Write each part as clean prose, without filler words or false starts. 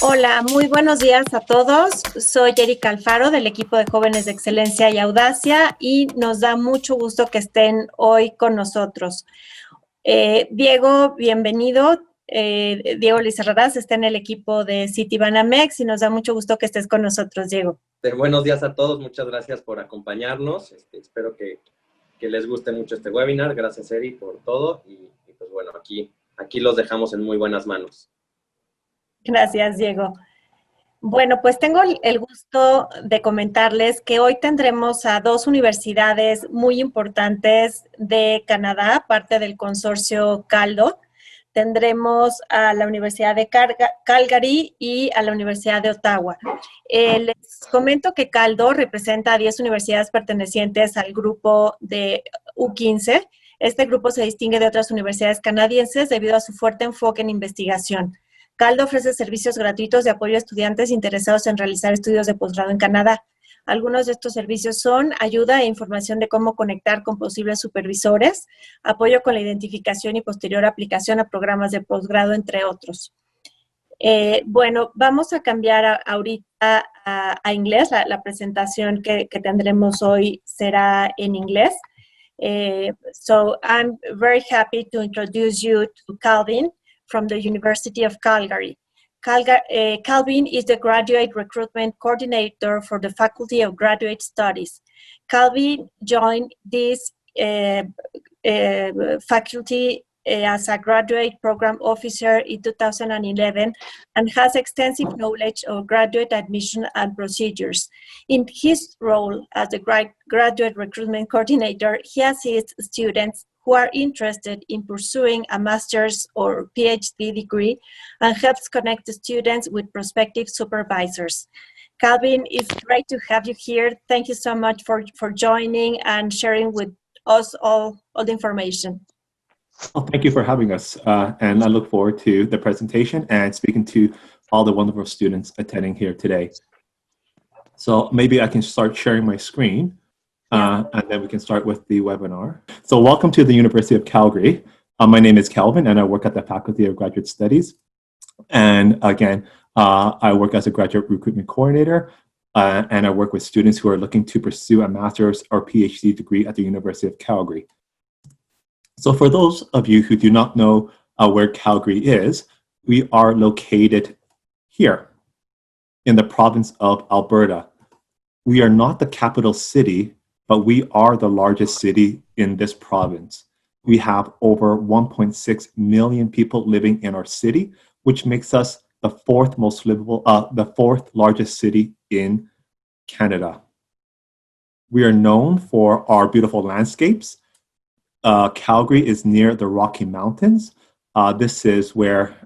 Hola, muy buenos días a todos. Soy Erika Alfaro del equipo de Jóvenes de Excelencia y Audacia y nos da mucho gusto que estén hoy con nosotros. Diego, bienvenido. Diego Lizarraraz está en el equipo de Citibanamex y nos da mucho gusto que estés con nosotros, Diego. Buenos días a todos, muchas gracias por acompañarnos. Espero que les guste mucho este webinar. Gracias, Eri, por todo. Y pues bueno, aquí los dejamos en muy buenas manos. Gracias, Diego. Bueno, pues tengo el gusto de comentarles que hoy tendremos a dos universidades muy importantes de Canadá, parte del consorcio CALDO. Tendremos a la Universidad de Calgary y a la Universidad de Ottawa. Les comento que CALDO representa a 10 universidades pertenecientes al grupo de U15. Este grupo se distingue de otras universidades canadienses debido a su fuerte enfoque en investigación. CALDO ofrece servicios gratuitos de apoyo a estudiantes interesados en realizar estudios de posgrado en Canadá. Algunos de estos servicios son ayuda e información de cómo conectar con posibles supervisores, apoyo con la identificación y posterior aplicación a programas de posgrado, entre otros. Bueno, vamos a cambiar ahorita a inglés. La presentación que tendremos hoy será en inglés. So I'm very happy to introduce you to Calvin from the University of Calgary. Calvin is the Graduate Recruitment Coordinator for the Faculty of Graduate Studies. Calvin joined this faculty as a graduate program officer in 2011 and has extensive knowledge of graduate admission and procedures. In his role as the graduate recruitment coordinator, he assists students who are interested in pursuing a master's or PhD degree and helps connect the students with prospective supervisors. Calvin, it's great to have you here. Thank you so much for joining and sharing with us all the information. Well, thank you for having us, and I look forward to the presentation and speaking to all the wonderful students attending here today. So maybe I can start sharing my screen. And then we can start with the webinar. So welcome to the University of Calgary. My name is Calvin, and I work at the Faculty of Graduate Studies. And again, I work as a graduate recruitment coordinator, and I work with students who are looking to pursue a master's or PhD degree at the University of Calgary. So for those of you who do not know where Calgary is, we are located here in the province of Alberta. We are not the capital city, but we are the largest city in this province. We have over 1.6 million people living in our city, which makes us the fourth most livable, the fourth largest city in Canada. We are known for our beautiful landscapes. Calgary is near the Rocky Mountains. This is where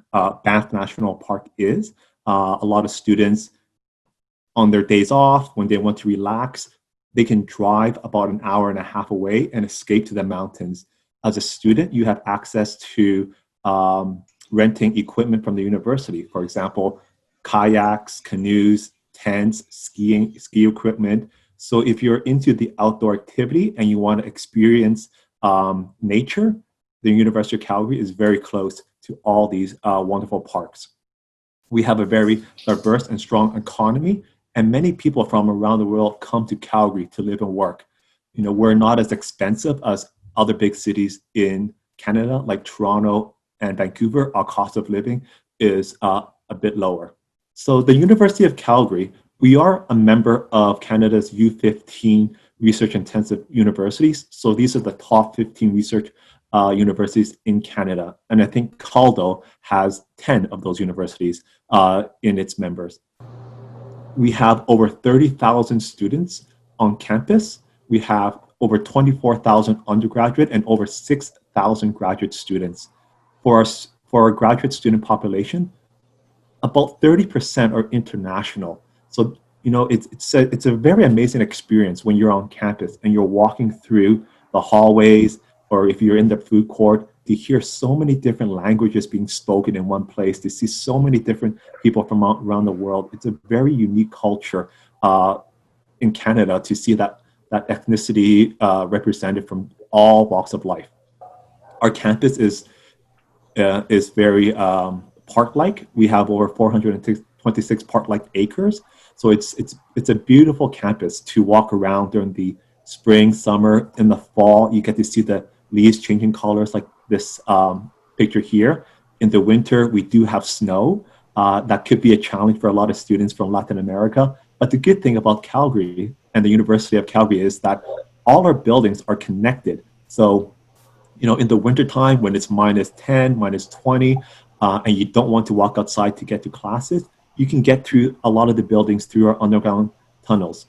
Banff National Park is. A lot of students on their days off, when they want to relax, they can drive about an hour and a half away and escape to the mountains. As a student, you have access to renting equipment from the university. For example, kayaks, canoes, tents, ski equipment. So if you're into the outdoor activity and you want to experience nature, the University of Calgary is very close to all these wonderful parks. We have a very diverse and strong economy, and many people from around the world come to Calgary to live and work. You know, we're not as expensive as other big cities in Canada, like Toronto and Vancouver. Our cost of living is a bit lower. So the University of Calgary, we are a member of Canada's U15 research-intensive universities. So these are the top 15 research universities in Canada. And I think CALDO has 10 of those universities in its members. We have over 30,000 students on campus. We have over 24,000 undergraduate and over 6,000 graduate students. For our graduate student population, about 30% are international. So, you know, it's a very amazing experience when you're on campus and you're walking through the hallways, or if you're in the food court, to hear so many different languages being spoken in one place, to see so many different people from around the world. It's a very unique culture in Canada to see that ethnicity represented from all walks of life. Our campus is very park-like. We have over 26 park-like acres. So it's a beautiful campus to walk around during the spring, summer. In the fall, you get to see the leaves changing colors like this picture here. In the winter, we do have snow. That could be a challenge for a lot of students from Latin America. But the good thing about Calgary and the University of Calgary is that all our buildings are connected. So, in the wintertime when it's -10, -20, and you don't want to walk outside to get to classes, you can get through a lot of the buildings through our underground tunnels.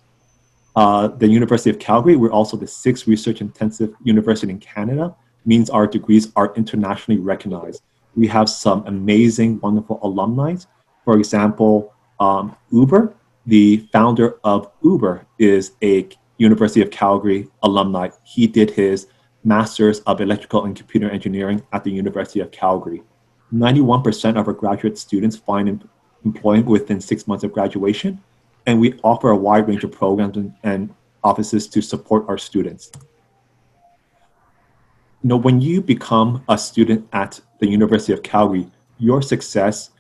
The University of Calgary, we're also the 6th research-intensive university in Canada, means our degrees are internationally recognized. We have some amazing, wonderful alumni. For example, Uber, the founder of Uber, is a University of Calgary alumni. He did his Master's of Electrical and Computer Engineering at the University of Calgary. 91% of our graduate students find employment within 6 months of graduation, and we offer a wide range of programs and offices to support our students. When you become a student at the University of Calgary, your success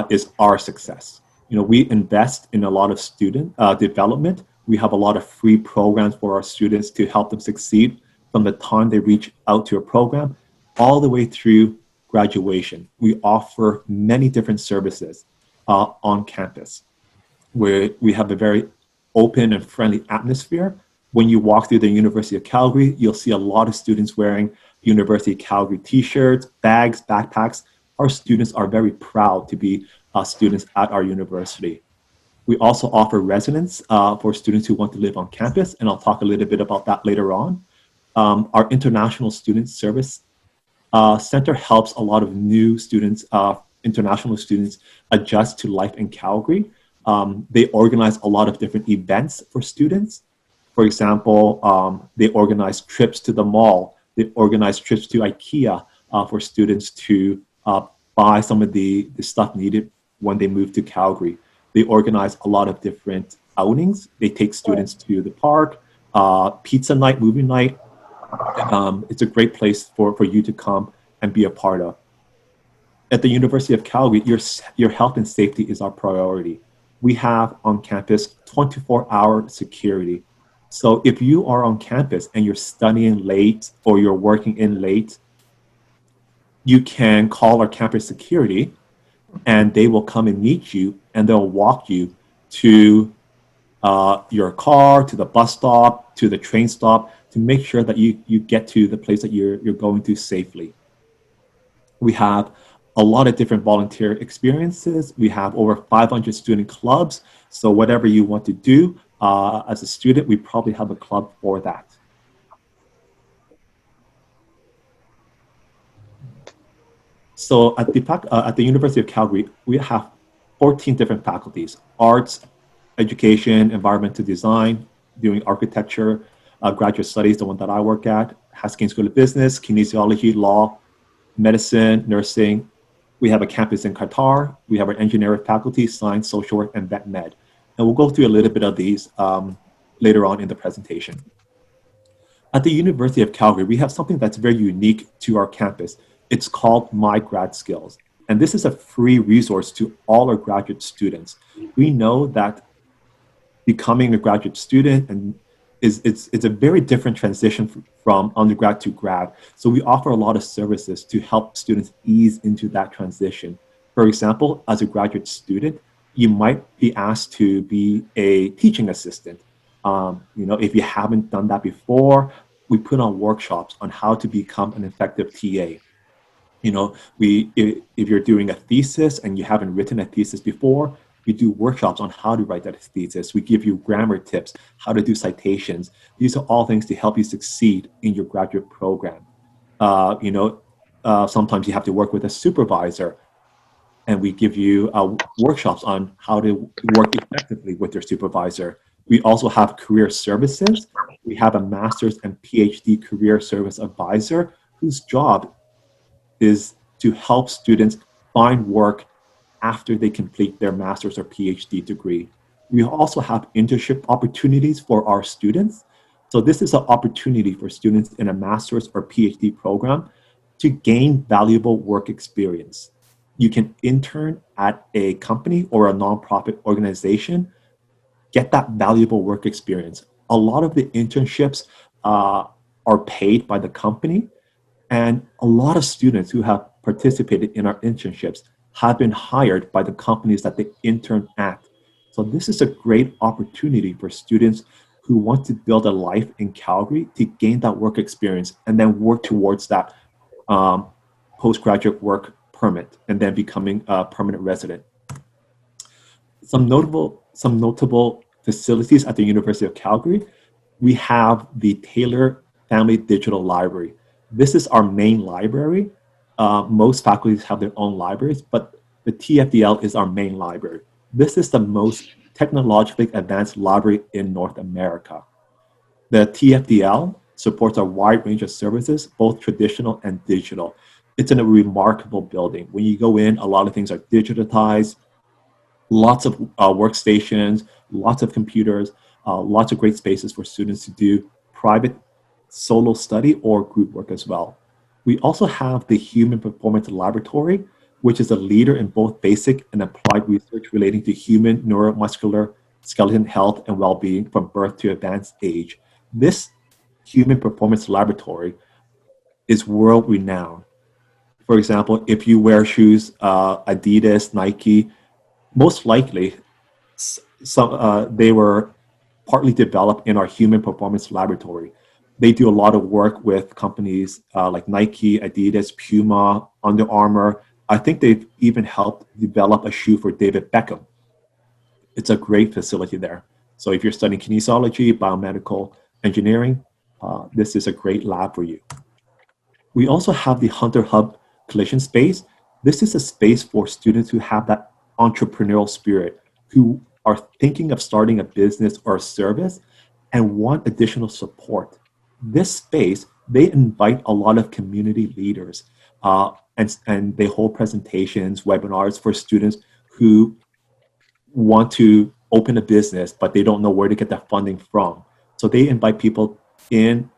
is our success. We invest in a lot of student development. We have a lot of free programs for our students to help them succeed from the time they reach out to a program all the way through graduation. We offer many different services on campus, where we have a very open and friendly atmosphere. When you walk through the University of Calgary, you'll see a lot of students wearing University of Calgary t-shirts, bags, backpacks. Our students are very proud to be students at our university. We also offer residence for students who want to live on campus, and I'll talk a little bit about that later on. Our International Student Service Center helps a lot of new students, international students, adjust to life in Calgary. They organize a lot of different events for students. For example, they organize trips to the mall. They organize trips to IKEA for students to buy some of the stuff needed when they move to Calgary. They organize a lot of different outings. They take students to the park, pizza night, movie night. It's a great place for you to come and be a part of. At the University of Calgary, your health and safety is our priority. We have on campus 24-hour security. So if you are on campus and you're studying late or you're working in late, you can call our campus security and they will come and meet you and they'll walk you to your car, to the bus stop, to the train stop, to make sure that you get to the place that you're going to safely. We have a lot of different volunteer experiences. We have over 500 student clubs. So whatever you want to do as a student, we probably have a club for that. So at the University of Calgary, we have 14 different faculties: arts, education, environmental design, doing architecture, graduate studies, the one that I work at, Haskins School of Business, kinesiology, law, medicine, nursing. We have a campus in Qatar. We have our engineering faculty, science, social work, and vet med. And we'll go through a little bit of these later on in the presentation. At the University of Calgary, we have something that's very unique to our campus. It's called My Grad Skills. And this is a free resource to all our graduate students. We know that becoming a graduate student it's a very different transition from undergrad to grad. So we offer a lot of services to help students ease into that transition. For example, as a graduate student, you might be asked to be a teaching assistant. If you haven't done that before, we put on workshops on how to become an effective TA. If you're doing a thesis and you haven't written a thesis before, we do workshops on how to write that thesis. We give you grammar tips, how to do citations. These are all things to help you succeed in your graduate program. Sometimes you have to work with a supervisor, and we give you workshops on how to work effectively with your supervisor. We also have career services. We have a master's and PhD career service advisor whose job is to help students find work after they complete their master's or PhD degree. We also have internship opportunities for our students. So this is an opportunity for students in a master's or PhD program to gain valuable work experience. you can intern at a company or a nonprofit organization, get that valuable work experience. A lot of the internships are paid by the company, and a lot of students who have participated in our internships have been hired by the companies that they intern at. So this is a great opportunity for students who want to build a life in Calgary to gain that work experience and then work towards that postgraduate work permit and then becoming a permanent resident. Some notable facilities at the University of Calgary. We have the Taylor Family Digital Library. This is our main library. Most faculties have their own libraries, but the TFDL is our main library. This is the most technologically advanced library in North America. The TFDL supports a wide range of services, both traditional and digital. It's in a remarkable building. When you go in, a lot of things are digitized, lots of workstations, lots of computers, lots of great spaces for students to do private solo study or group work as well. We also have the Human Performance Laboratory, which is a leader in both basic and applied research relating to human neuromuscular skeleton health and well-being from birth to advanced age. This Human Performance Laboratory is world-renowned. For example, if you wear shoes, Adidas, Nike, most likely they were partly developed in our Human Performance Laboratory. They do a lot of work with companies like Nike, Adidas, Puma, Under Armour. I think they've even helped develop a shoe for David Beckham. It's a great facility there. So if you're studying kinesiology, biomedical engineering, this is a great lab for you. We also have the Hunter Hub Collision Space. This is a space for students who have that entrepreneurial spirit, who are thinking of starting a business or a service and want additional support. This space, they invite a lot of community leaders and they hold presentations, webinars for students who want to open a business, but they don't know where to get that funding from. So they invite people in,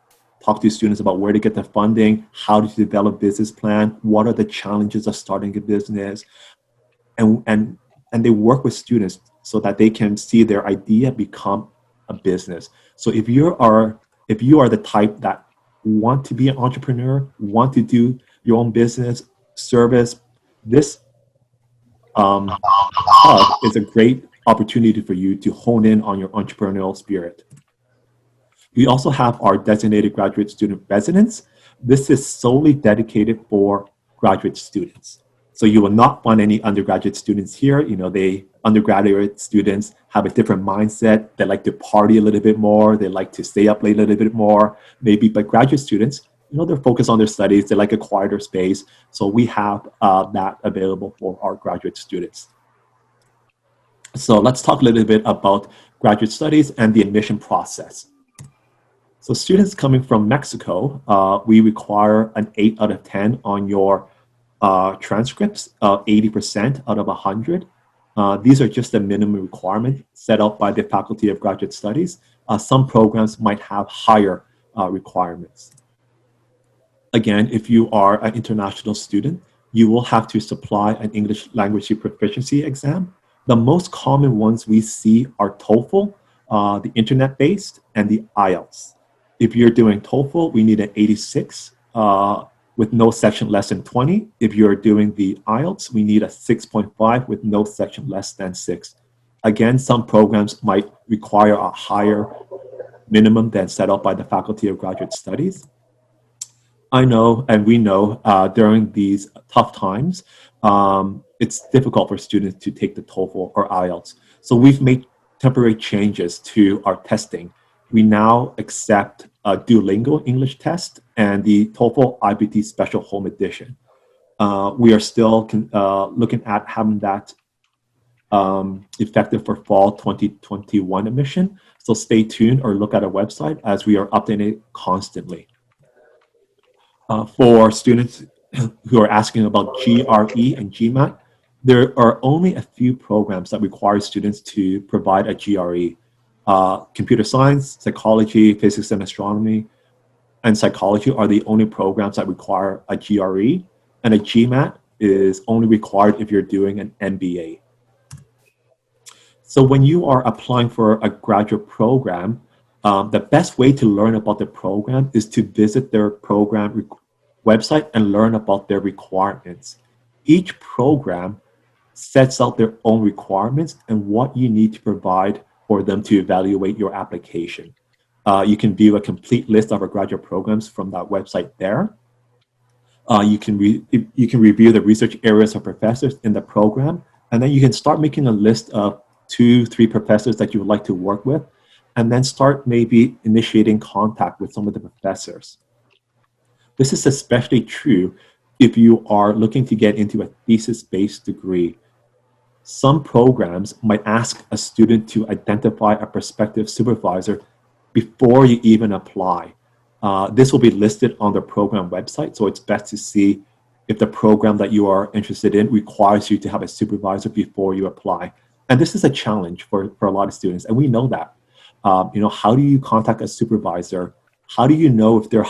talk to students about where to get the funding, how to develop a business plan, what are the challenges of starting a business, and they work with students so that they can see their idea become a business. So if you are the type that want to be an entrepreneur, want to do your own business, service, this hub is a great opportunity for you to hone in on your entrepreneurial spirit. We also have our designated graduate student residence. This is solely dedicated for graduate students. So you will not find any undergraduate students here. Undergraduate students have a different mindset. They like to party a little bit more. They like to stay up late a little bit more, maybe. But graduate students, they're focused on their studies. They like a quieter space. So we have that available for our graduate students. So let's talk a little bit about graduate studies and the admission process. So students coming from Mexico, we require an 8 out of 10 on your transcripts, 80% out of 100. These are just a minimum requirement set out by the Faculty of Graduate Studies. Some programs might have higher requirements. Again, if you are an international student, you will have to supply an English language proficiency exam. The most common ones we see are TOEFL, the internet-based, and the IELTS. If you're doing TOEFL, we need an 86 with no section less than 20. If you're doing the IELTS, we need a 6.5 with no section less than 6. Again, some programs might require a higher minimum than set up by the Faculty of Graduate Studies. I know, and we know, during these tough times, it's difficult for students to take the TOEFL or IELTS. So we've made temporary changes to our testing. We now accept a Duolingo English test and the TOEFL IBT Special Home Edition. We are still looking at having that effective for fall 2021 admission. So stay tuned or look at our website as we are updating it constantly. For students who are asking about GRE and GMAT, there are only a few programs that require students to provide a GRE. Computer science, psychology, physics and astronomy, and psychology are the only programs that require a GRE, and a GMAT is only required if you're doing an MBA. So when you are applying for a graduate program, the best way to learn about the program is to visit their program website and learn about their requirements. Each program sets out their own requirements and what you need to provide for them to evaluate your application. You can view a complete list of our graduate programs from that website there. You can review the research areas of professors in the program, and then you can start making a list of 2-3 professors that you would like to work with, and then start maybe initiating contact with some of the professors. This is especially true if you are looking to get into a thesis-based degree. Some programs might ask a student to identify a prospective supervisor before you even apply. This will be listed on the program website, so it's best to see if the program that you are interested in requires you to have a supervisor before you apply. And this is a challenge for a lot of students, and we know that. How do you contact a supervisor? How do you know if they're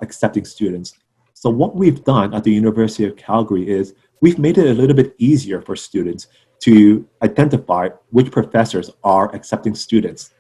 accepting students? So what we've done at the University of Calgary is we've made it a little bit easier for students to identify which professors are accepting students.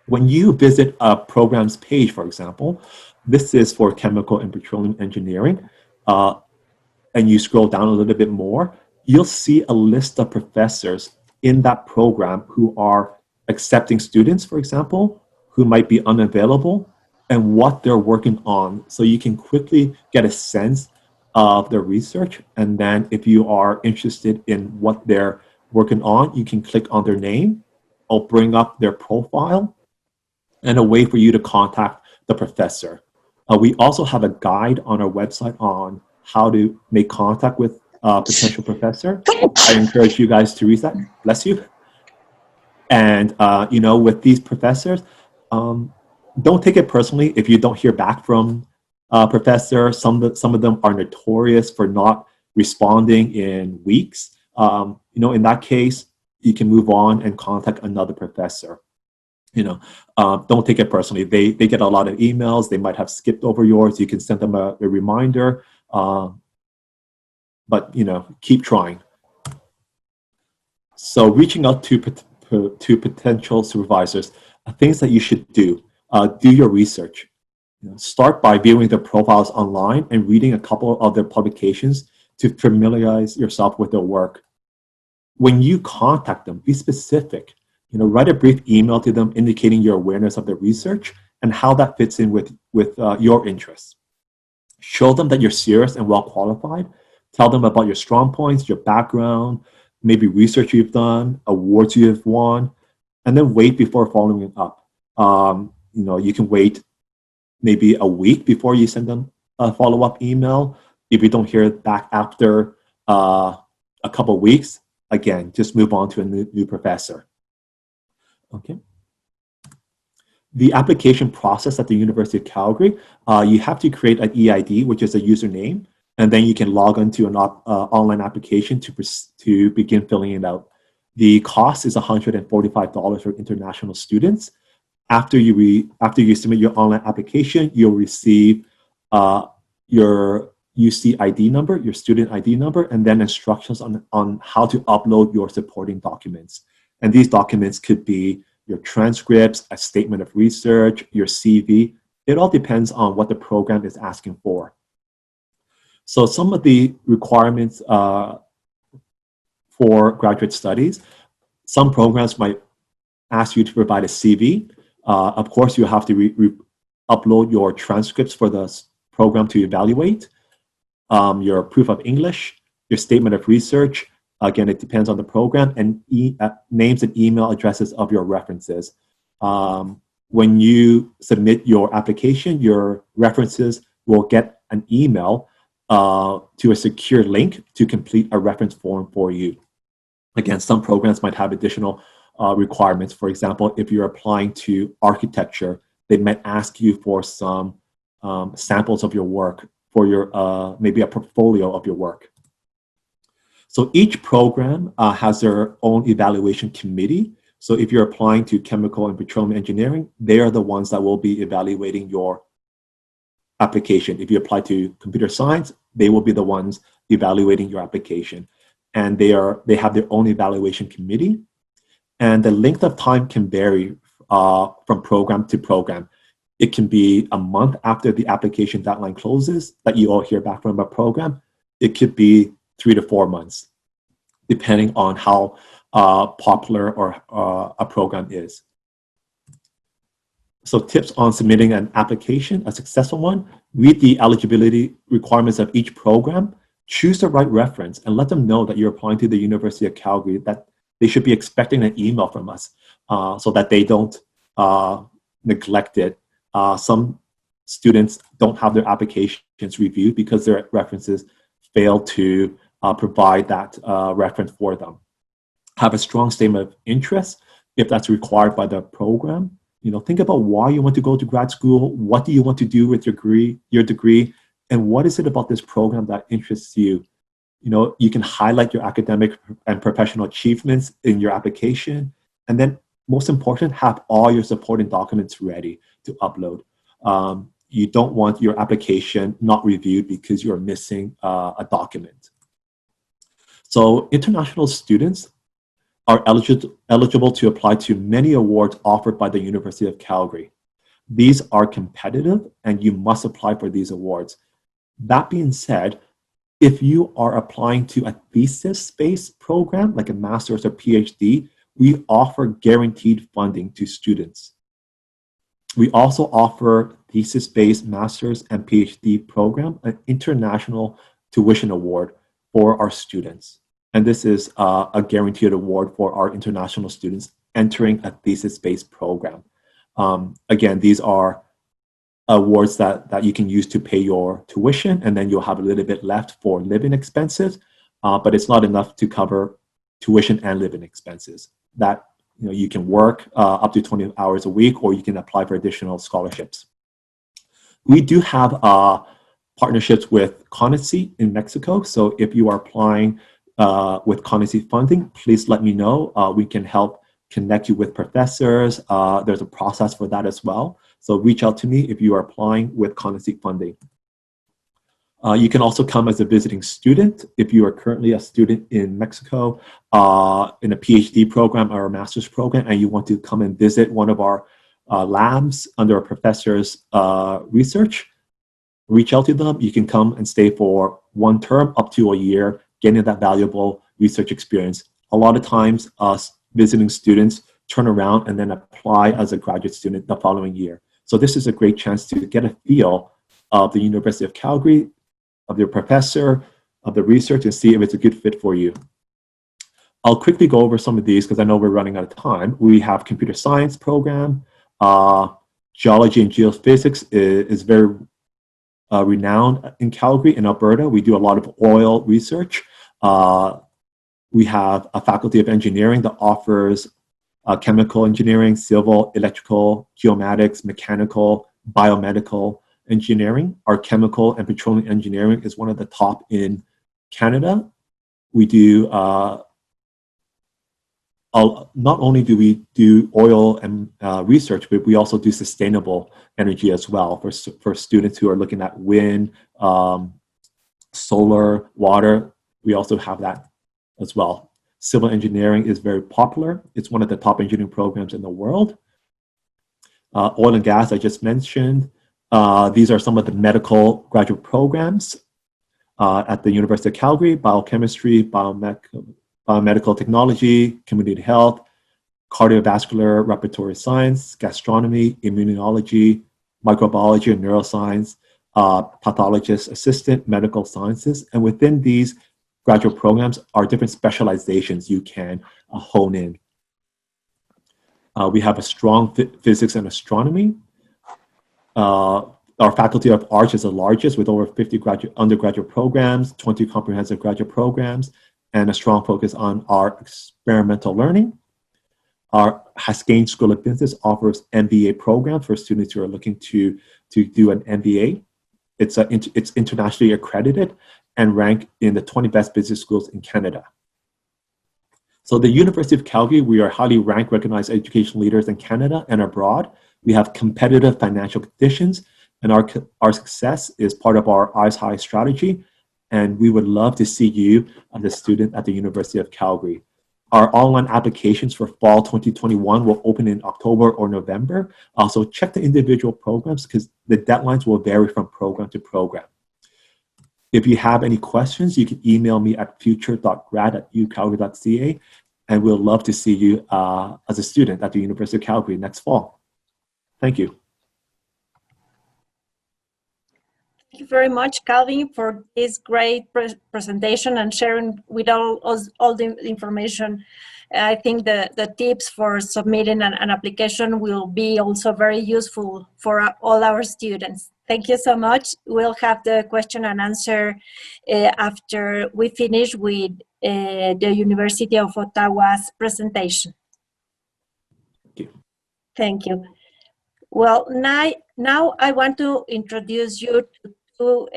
When you visit a program's page, for example, this is for chemical and petroleum engineering, and you scroll down a little bit more, you'll see a list of professors in that program who are accepting students, for example, who might be unavailable, and what they're working on. So you can quickly get a sense of their research. And then if you are interested in what they're working on, you can click on their name or bring up their profile and a way for you to contact the professor. We also have a guide on our website on how to make contact with a potential professor. I encourage you guys to read that. Bless you. And, with these professors, don't take it personally if you don't hear back from a professor. Some of them are notorious for not responding in weeks. In that case, you can move on and contact another professor. Don't take it personally. They get a lot of emails. They might have skipped over yours. You can send them a reminder. But keep trying. So reaching out to potential supervisors, things that you should do. Do your research. Start by viewing their profiles online and reading a couple of their publications to familiarize yourself with their work. When you contact them, be specific. Write a brief email to them indicating your awareness of their research and how that fits in with your interests. Show them that you're serious and well qualified. Tell them about your strong points, your background, maybe research you've done, awards you have won, and then wait before following it up. You can wait maybe a week before you send them a follow-up email. If you don't hear back after a couple of weeks, again, just move on to a new professor. Okay. The application process at the University of Calgary, you have to create an EID, which is a username, and then you can log into an online application to begin filling it out. The cost is $145 for international students. After you submit your online application, you'll receive your UC ID number, your student ID number, and then instructions on how to upload your supporting documents. And these documents could be your transcripts, a statement of research, your CV. It all depends on what the program is asking for. So some of the requirements for graduate studies, some programs might ask you to provide a CV. Of course, you have to upload your transcripts for the program to evaluate, your proof of English, your statement of research. Again, it depends on the program, and names and email addresses of your references. When you submit your application, your references will get an email to a secure link to complete a reference form for you. Again, some programs might have additional requirements. For example, if you're applying to architecture, they might ask you for some samples of your work for your maybe a portfolio of your work. So each program has their own evaluation committee. So if you're applying to chemical and petroleum engineering, they are the ones that will be evaluating your application. If you apply to computer science, they will be the ones evaluating your application. And they have their own evaluation committee. And the length of time can vary from program to program. It can be a month after the application deadline closes that you all hear back from a program. It could be 3 to 4 months, depending on how popular or a program is. So tips on submitting an application, a successful one: read the eligibility requirements of each program, choose the right reference, and let them know that you're applying to the University of Calgary, that they should be expecting an email from us so that they don't neglect it. Some students don't have their applications reviewed because their references fail to provide that reference for them. Have a strong statement of interest if that's required by the program. Think about why you want to go to grad school. What do you want to do with your degree, and what is it about this program that interests you? You can highlight your academic and professional achievements in your application, and then most important, have all your supporting documents ready to upload. You don't want your application not reviewed because you're missing a document. So international students are eligible to apply to many awards offered by the University of Calgary. These are competitive and you must apply for these awards. That being said, if you are applying to a thesis-based program, like a master's or PhD, we offer guaranteed funding to students. We also offer thesis-based master's and PhD program, an international tuition award for our students. And this is a guaranteed award for our international students entering a thesis-based program. Again, these are awards that you can use to pay your tuition, and then you'll have a little bit left for living expenses, but it's not enough to cover tuition and living expenses. That you can work up to 20 hours a week, or you can apply for additional scholarships. We do have partnerships with Conoce in Mexico, so if you are applying with Conoce funding, please let me know. We can help connect you with professors. There's a process for that as well. So reach out to me if you are applying with Conoce funding. You can also come as a visiting student if you are currently a student in Mexico in a PhD program or a master's program, and you want to come and visit one of our labs under a professor's research. Reach out to them. You can come and stay for 1 term up to a year, getting that valuable research experience. A lot of times, visiting students turn around and then apply as a graduate student the following year. So this is a great chance to get a feel of the University of Calgary, of your professor, of the research, and see if it's a good fit for you. I'll quickly go over some of these because I know we're running out of time. We have computer science program. Geology and geophysics is very renowned in Calgary, in Alberta. We do a lot of oil research. We have a faculty of engineering that offers chemical engineering, civil, electrical, geomatics, mechanical, biomedical engineering. Our chemical and petroleum engineering is one of the top in Canada. We do, not only do we do oil and research, but we also do sustainable energy as well for students who are looking at wind, solar, water. We also have that as well. Civil engineering is very popular. It's one of the top engineering programs in the world. Oil and gas, I just mentioned. These are some of the medical graduate programs at the University of Calgary: biochemistry, biomedical technology, community health, cardiovascular, respiratory science, gastronomy, immunology, microbiology and neuroscience, pathologist assistant, medical sciences. And within these graduate programs are different specializations you can hone in. We have a strong physics and astronomy. Our Faculty of Arts is the largest, with over 50 undergraduate programs, 20 comprehensive graduate programs, and a strong focus on our experimental learning. Our Haskayne School of Business offers MBA programs for students who are looking to do an MBA. It's internationally accredited and ranked in the 20 best business schools in Canada. So the University of Calgary, we are highly ranked, recognized education leaders in Canada and abroad. We have competitive financial conditions, And our success is part of our Eyes High strategy, and we would love to see you as a student at the University of Calgary. Our online applications for fall 2021 will open in October or November. Also, check the individual programs because the deadlines will vary from program to program. If you have any questions, you can email me at future.grad@ucalgary.ca, and we'll love to see you as a student at the University of Calgary next fall. Thank you. Thank you very much, Calvin, for this great presentation and sharing with all the information. I think the tips for submitting an application will be also very useful for all our students. Thank you so much. We'll have the question and answer after we finish with the University of Ottawa's presentation. Thank you. Thank you. Well, now I want to introduce you to two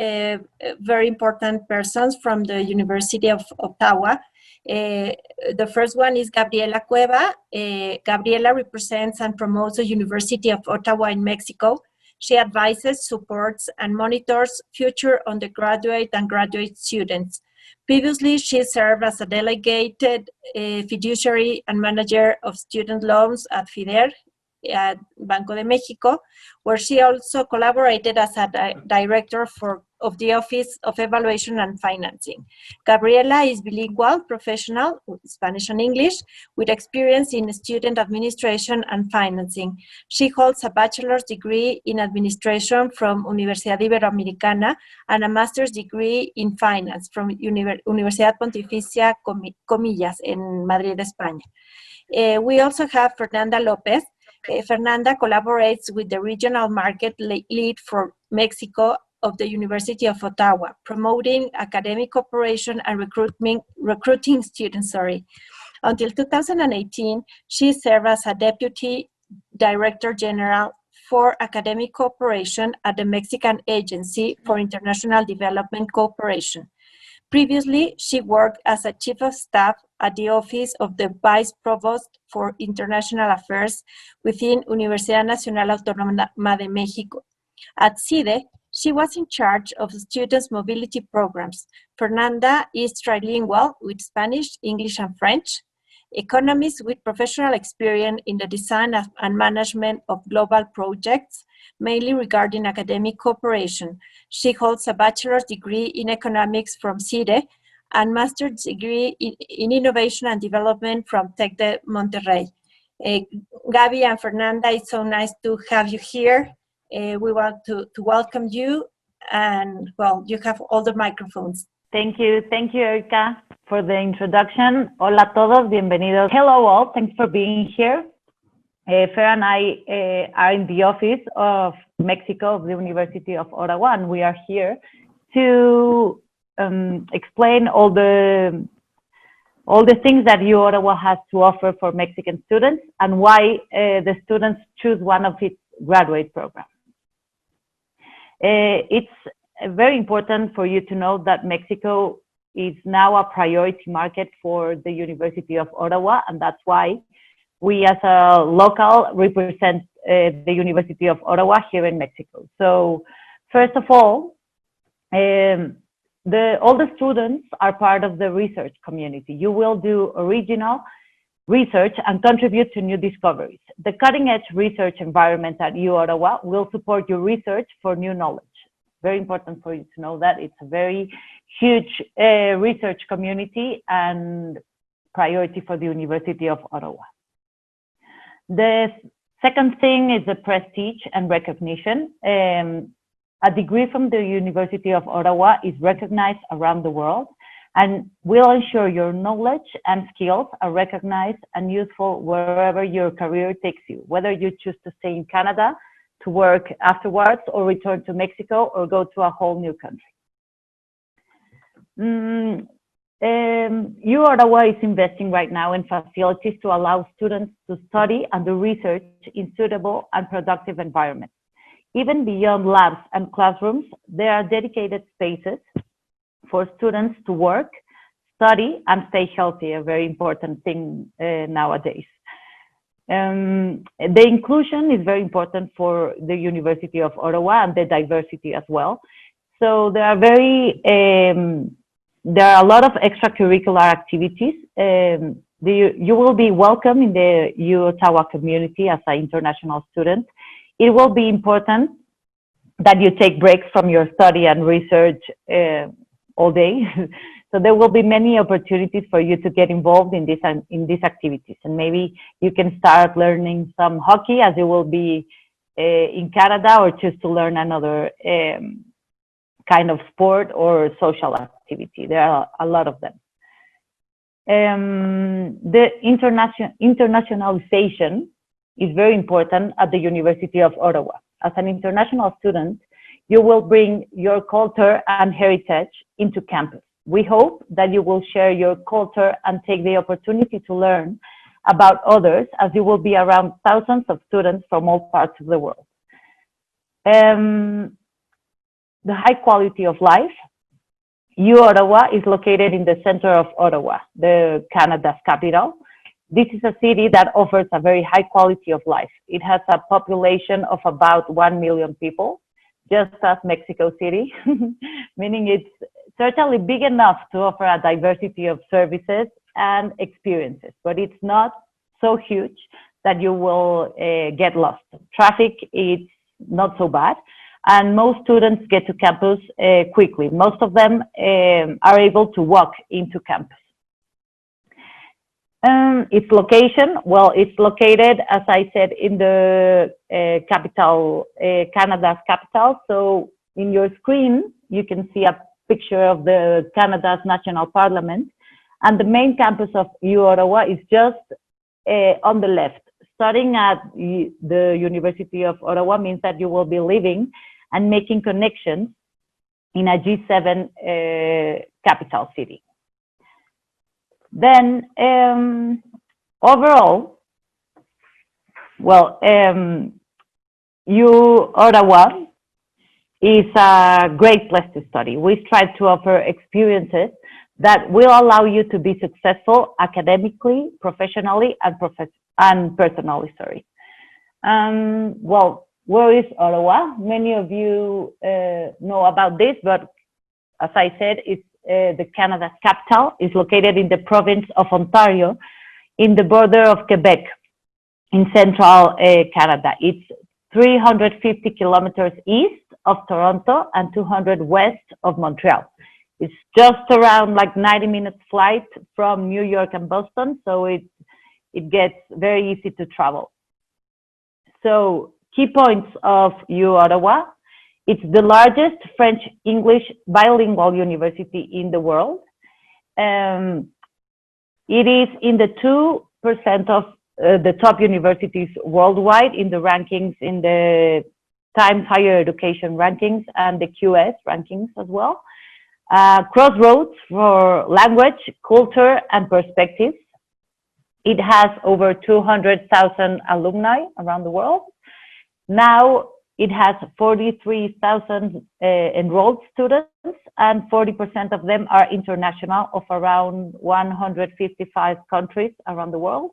very important persons from the University of Ottawa. The first one is Gabriela Cueva. Gabriela represents and promotes the University of Ottawa in Mexico. She advises, supports, and monitors future undergraduate and graduate students. Previously, she served as a delegated fiduciary and manager of student loans at FIDER, at Banco de Mexico, where she also collaborated as a director of the Office of Evaluation and Financing. Gabriela is bilingual professional, Spanish and English, with experience in student administration and financing. She holds a bachelor's degree in administration from Universidad Iberoamericana and a master's degree in finance from Universidad Pontificia Comillas in Madrid, España. We also have Fernanda Lopez. Fernanda collaborates with the regional market lead for Mexico of the University of Ottawa, promoting academic cooperation and recruiting students. Until 2018, she served as a Deputy Director General for Academic Cooperation at the Mexican Agency for International Development Cooperation. Previously, she worked as a Chief of Staff at the Office of the Vice Provost for International Affairs within Universidad Nacional Autónoma de México. At CIDE, she was in charge of students' mobility programs. Fernanda is trilingual with Spanish, English, and French. Economist with professional experience in the design and management of global projects, mainly regarding academic cooperation. She holds a bachelor's degree in economics from CIDE and master's degree in innovation and development from Tec de Monterrey. Gabi and Fernanda, it's so nice to have you here. We want to welcome you, and well, you have all the microphones. Thank you, Erica, for the introduction. Hola a todos, bienvenidos. Hello all, thanks for being here. Fer and I are in the office of Mexico of the University of Ottawa, and we are here to explain all the things that UO Ottawa has to offer for Mexican students and why the students choose one of its graduate programs. It's very important for you to know that Mexico is now a priority market for the University of Ottawa, and that's why we as a local represent the University of Ottawa here in Mexico. So first of all the students are part of the research community. You will do original research and contribute to new discoveries. The cutting-edge research environment at UO Ottawa will support your research for new knowledge. Very important for you to know that it's a very huge research community and priority for the University of Ottawa. The second thing is the prestige and recognition. A degree from the University of Ottawa is recognized around the world and will ensure your knowledge and skills are recognized and useful wherever your career takes you, whether you choose to stay in Canada to work afterwards or return to Mexico or go to a whole new country. UO Ottawa is investing right now in facilities to allow students to study and do research in suitable and productive environments. Even beyond labs and classrooms, there are dedicated spaces for students to work, study, and stay healthy, a very important thing nowadays. The inclusion is very important for the University of Ottawa and the diversity as well. So there are a lot of extracurricular activities. You will be welcome in the UO Ottawa community as an international student. It will be important that you take breaks from your study and research all day. So there will be many opportunities for you to get involved in these activities, and maybe you can start learning some hockey as you will be in Canada, or choose to learn another kind of sport or social activity. There are a lot of them. The internationalization is very important at the University of Ottawa. As an international student, you will bring your culture and heritage into campus. We hope that you will share your culture and take the opportunity to learn about others, as you will be around thousands of students from all parts of the world. The high quality of life. UO Ottawa is located in the center of Ottawa, Canada's capital. This is a city that offers a very high quality of life. It has a population of about 1 million people, just as Mexico City, meaning it's certainly big enough to offer a diversity of services and experiences, but it's not so huge that you will get lost. Traffic is not so bad, and most students get to campus quickly. Most of them are able to walk into campus. Its location, well, it's located, as I said, in the capital, Canada's capital. So in your screen, you can see a picture of the Canada's National Parliament, and the main campus of UO Ottawa is just on the left. Starting at the University of Ottawa means that you will be living and making connections in a G7 capital city. Then overall, well, UO Ottawa is a great place to study. We strive to offer experiences that will allow you to be successful academically, professionally, and personally. Sorry. Well, where is Ottawa? Many of you know about this, but as I said, it's the Canada's capital. Is located in the province of Ontario, in the border of Quebec, in central Canada. It's 350 kilometers east of Toronto and 200 west of Montreal. It's just around like 90 minutes flight from New York and Boston, so it gets very easy to travel. So key points of UO Ottawa. It's the largest French-English bilingual university in the world. It is in the 2% of the top universities worldwide in the rankings, in the Times Higher Education rankings and the QS rankings as well. Crossroads for language, culture, and perspectives. It has over 200,000 alumni around the world. Now it has 43,000 enrolled students, and 40% of them are international, of around 155 countries around the world.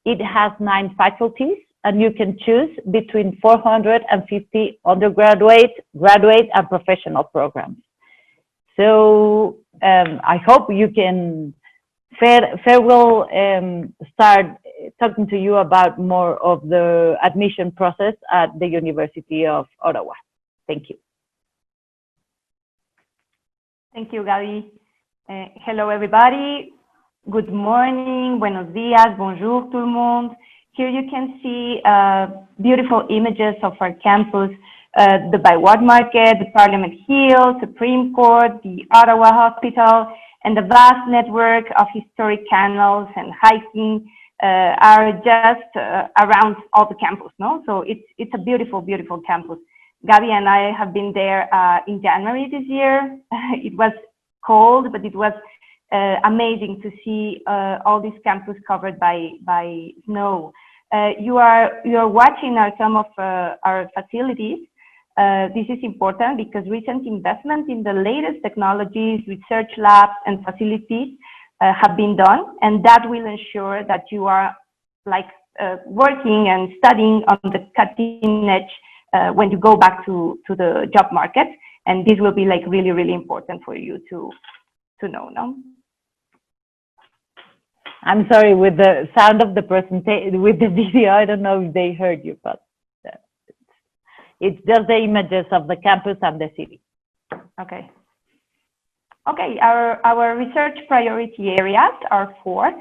It has 9 faculties, and you can choose between 450 undergraduate, graduate, and professional programs. So I hope you can will start talking to you about more of the admission process at the University of Ottawa. Thank you. Thank you, Gabi. Hello, everybody. Good morning, buenos días, bonjour tout le monde. Here you can see beautiful images of our campus, the Byward Market, the Parliament Hill, Supreme Court, the Ottawa Hospital, and the vast network of historic canals and hiking are just around all the campus, no? So it's a beautiful, beautiful campus. Gabi and I have been there in January this year. It was cold, but it was amazing to see all this campus covered by snow. You are watching some of our facilities. This is important because recent investment in the latest technologies, research labs, and facilities have been done, and that will ensure that you are like working and studying on the cutting edge when you go back to the job market. And this will be like really, really important for you to know, no? I'm sorry, with the sound of the presentation, with the video, I don't know if they heard you, but it's just the images of the campus and the city. Okay. Okay, our research priority areas are 4.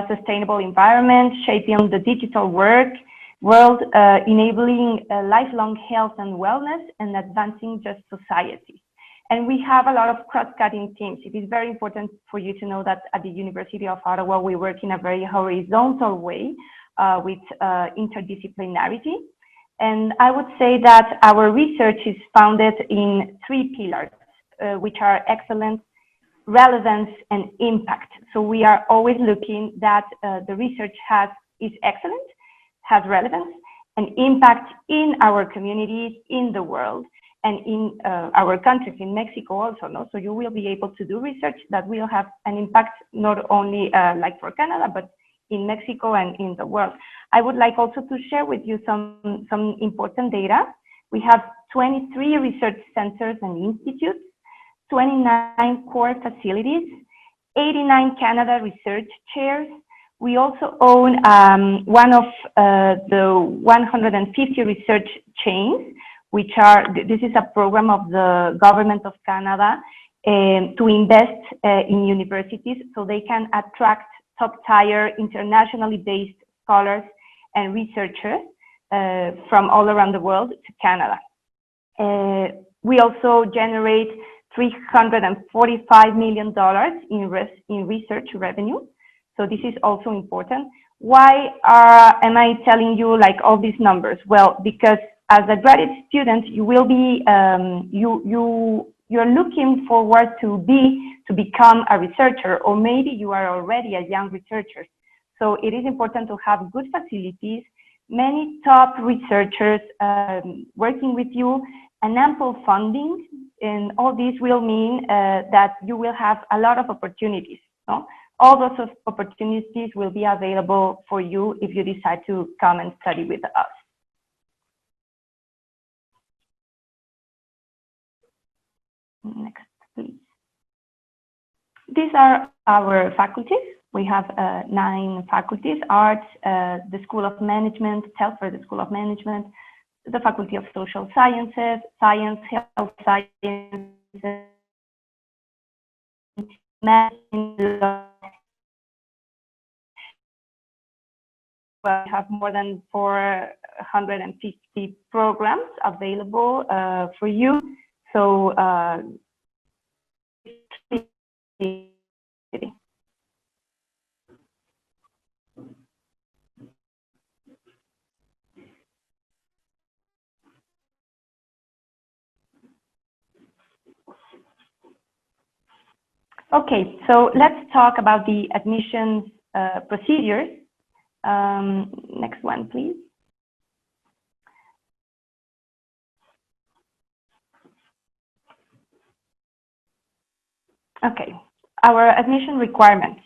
Sustainable environment, shaping the digital world, enabling lifelong health and wellness, and advancing just society. And we have a lot of cross-cutting teams. It is very important for you to know that at the University of Ottawa, we work in a very horizontal way with interdisciplinarity. And I would say that our research is founded in 3 pillars, which are excellence, relevance, and impact. So we are always looking that the research is excellent, has relevance, and impact in our communities, in the world, and in our countries, in Mexico also, no? So you will be able to do research that will have an impact not only like for Canada, but in Mexico and in the world. I would like also to share with you some important data. We have 23 research centers and institutes, 29 core facilities, 89 Canada research chairs. We also own one of the 150 research chains, which this is a program of the government of Canada to invest in universities so they can attract top-tier, internationally based scholars and researchers from all around the world to Canada. We also generate $345 million in research revenue. So this is also important. Why am I telling you like all these numbers? Well, because as a graduate student, you will be, you're looking forward to become a researcher, or maybe you are already a young researcher. So it is important to have good facilities, many top researchers working with you, and ample funding. And all this will mean that you will have a lot of opportunities. No? All those opportunities will be available for you if you decide to come and study with us. Next, please. These are our faculties. We have 9 faculties: arts, the School of Management, Telfer, the School of Management, the Faculty of Social Sciences, Science, Health Sciences, Medicine. We have more than 450 programs available for you. So, okay, so let's talk about the admissions procedures. Next one, please. Okay, our admission requirements.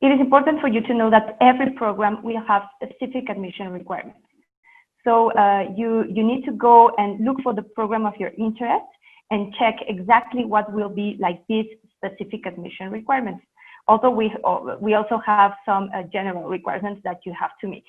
It is important for you to know that every program will have specific admission requirements. So you need to go and look for the program of your interest and check exactly what will be like these specific admission requirements. Although we also have some general requirements that you have to meet.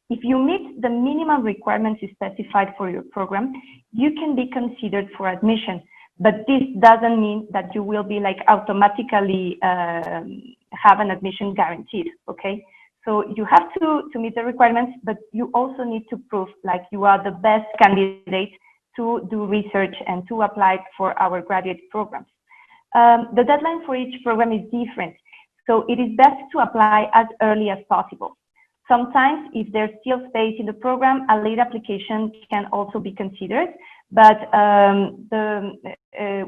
If you meet the minimum requirements specified for your program, you can be considered for admission. But this doesn't mean that you will be like automatically have an admission guaranteed, okay? So you have to meet the requirements, but you also need to prove like you are the best candidate to do research and to apply for our graduate programs. The deadline for each program is different. So it is best to apply as early as possible. Sometimes, if there's still space in the program, a late application can also be considered. But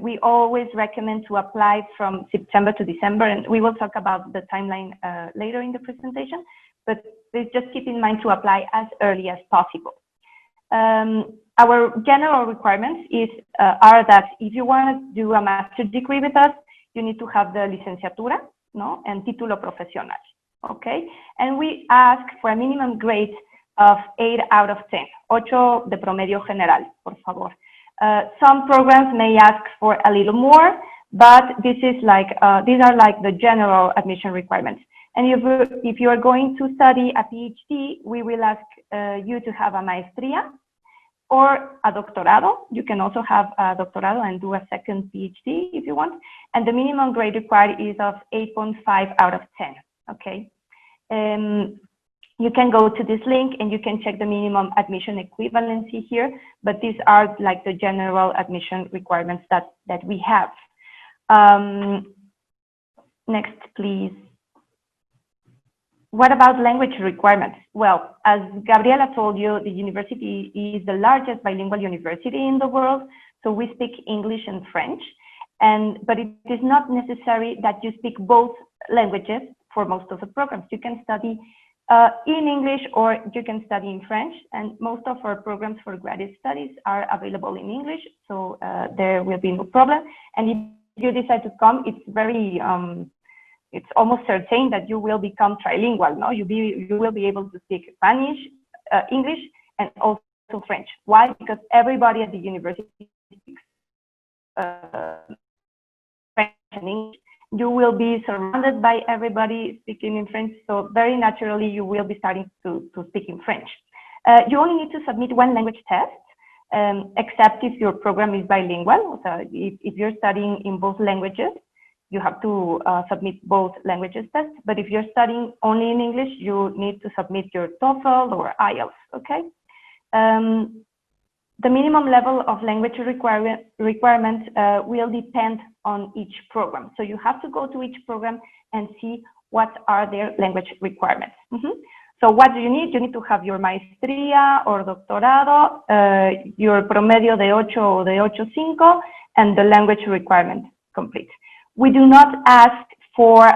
we always recommend to apply from September to December, and we will talk about the timeline later in the presentation. But just keep in mind to apply as early as possible. Our general requirements are that if you want to do a master's degree with us, you need to have the licenciatura, no, and título profesional. okay? And we ask for a minimum grade of 8 out of 10, 8 de promedio general, por favor. Some programs may ask for a little more, but this is like, these are like the general admission requirements. And if you are going to study a PhD, we will ask you to have a maestría or a doctorado. You can also have a doctorado and do a second PhD if you want. And the minimum grade required is of 8.5 out of 10, okay? You can go to this link and you can check the minimum admission equivalency here, but these are like the general admission requirements that we have. Next, please. What about language requirements? Well, as Gabriela told you, the university is the largest bilingual university in the world, so we speak English and French, but it is not necessary that you speak both languages for most of the programs. You can study in English or you can study in French, and most of our programs for graduate studies are available in English, so there will be no problem. And if you decide to come, it's very it's almost certain that you will become trilingual. No, you will be able to speak Spanish, English, and also French. Why? Because everybody at the university speaks French and English. You will be surrounded by everybody speaking in French, so very naturally you will be starting to speak in French. You only need to submit one language test, except if your program is bilingual. So if you're studying in both languages, you have to submit both languages tests. But if you're studying only in English, you need to submit your TOEFL or IELTS, okay? The minimum level of language requirements will depend on each program. So you have to go to each program and see what are their language requirements. So what do you need? You need to have your maestría or doctorado, your promedio de 8 o de 8.5, and the language requirement complete. We do not ask for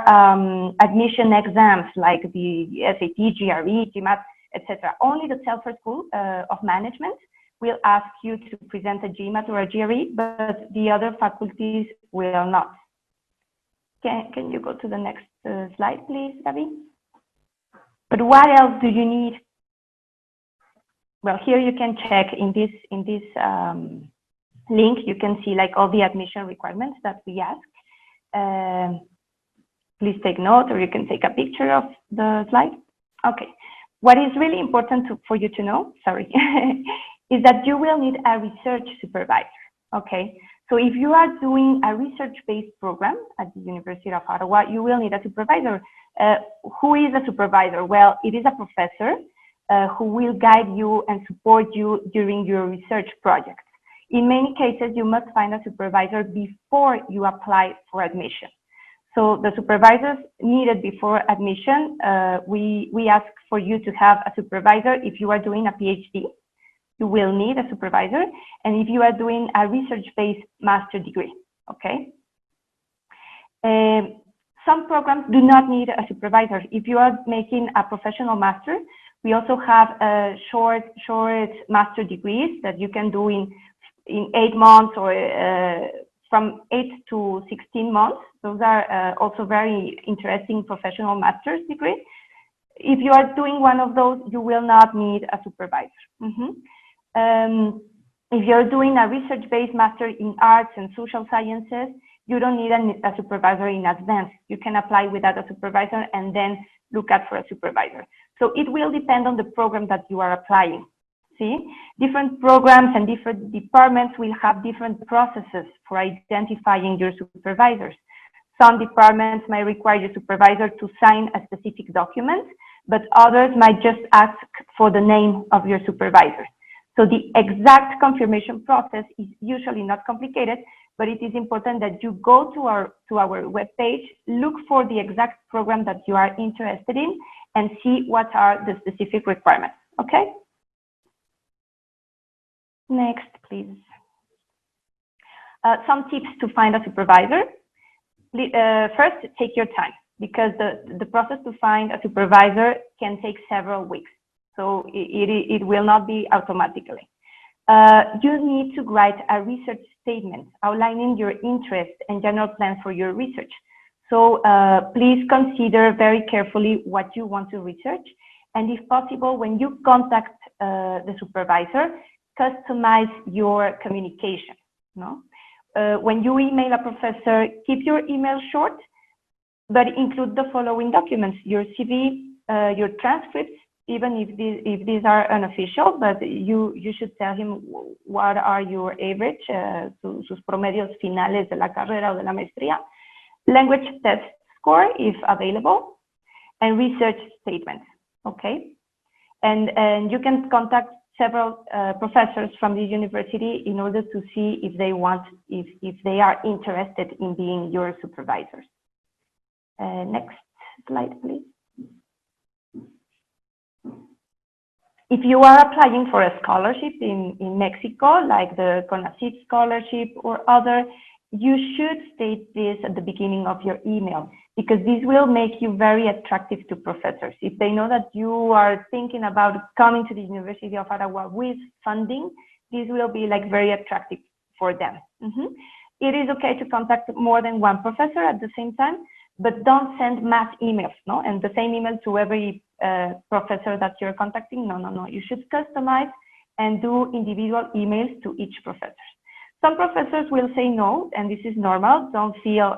admission exams like the SAT, GRE, GMAT, etc. Only the Telfair School of Management will ask you to present a GMAT or a GRE, but the other faculties will not. Can you go to the next slide, please, Gabi? But what else do you need? Well, here you can check in this link. You can see like all the admission requirements that we ask. Please take note, or you can take a picture of the slide. Okay. What is really important for you to know, sorry, is that you will need a research supervisor. Okay. So if you are doing a research-based program at the University of Ottawa, you will need a supervisor. Who is a supervisor? Well, it is a professor who will guide you and support you during your research projects. In many cases, you must find a supervisor before you apply for admission. So the supervisors needed before admission, we ask for you to have a supervisor. If you are doing a PhD, you will need a supervisor. And if you are doing a research-based master degree, okay? Some programs do not need a supervisor. If you are making a professional master, we also have short master degrees that you can do in 8 months or from 8 to 16 months. Those are also very interesting professional master's degrees. If you are doing one of those, you will not need a supervisor. If you're doing a research-based master in arts and social sciences, you don't need a supervisor in advance. You can apply without a supervisor and then look out for a supervisor. So it will depend on the program that you are applying. See, different programs and different departments will have different processes for identifying your supervisors. Some departments may require your supervisor to sign a specific document, but others might just ask for the name of your supervisor. So the exact confirmation process is usually not complicated, but it is important that you go to our webpage, look for the exact program that you are interested in, and see what are the specific requirements, okay? Next, please. Some tips to find a supervisor. First, take your time, because the process to find a supervisor can take several weeks. So it will not be automatically. You need to write a research statement outlining your interest and general plans for your research. So please consider very carefully what you want to research. And if possible, when you contact the supervisor, customize your communication. No? When you email a professor, keep your email short, but include the following documents: your CV, your transcripts, even if these are unofficial, but you should tell him what are your average, sus promedios finales de la carrera o de la maestría, language test score if available, and research statements, okay? And you can contact several professors from the university in order to see if they are interested in being your supervisors. Next slide, please. If you are applying for a scholarship in Mexico, like the Conoce scholarship or other, you should state this at the beginning of your email, because this will make you very attractive to professors. If they know that you are thinking about coming to the University of Ottawa with funding, this will be like very attractive for them. It is okay to contact more than one professor at the same time, but don't send mass emails, no? And the same email to every professor that you're contacting. No. You should customize and do individual emails to each professor. Some professors will say no, and this is normal. Don't feel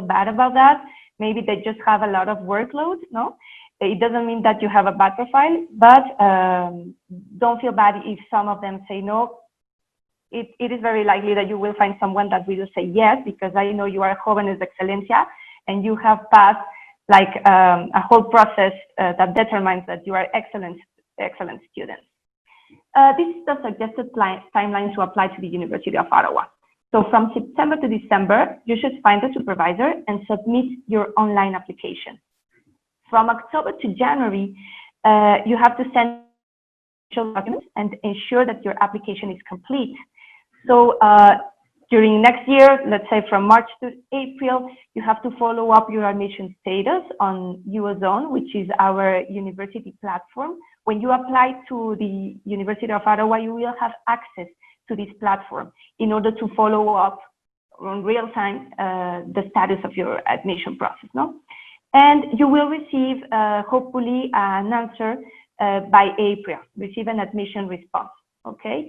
bad about that. Maybe they just have a lot of workload, no? It doesn't mean that you have a bad profile, but don't feel bad if some of them say no. It is very likely that you will find someone that will say yes, because I know you are jóvenes de excelencia, and you have passed like a whole process that determines that you are excellent students. This is the suggested timeline to apply to the University of Ottawa. So from September to December, you should find a supervisor and submit your online application. From October to January, you have to send documents and ensure that your application is complete. So during next year, let's say from March to April, you have to follow up your admission status on Uo Zone, which is our university platform. When you apply to the University of Ottawa, you will have access to this platform in order to follow up on real time the status of your admission process, no? And you will receive, hopefully, an answer by April, receive an admission response, okay?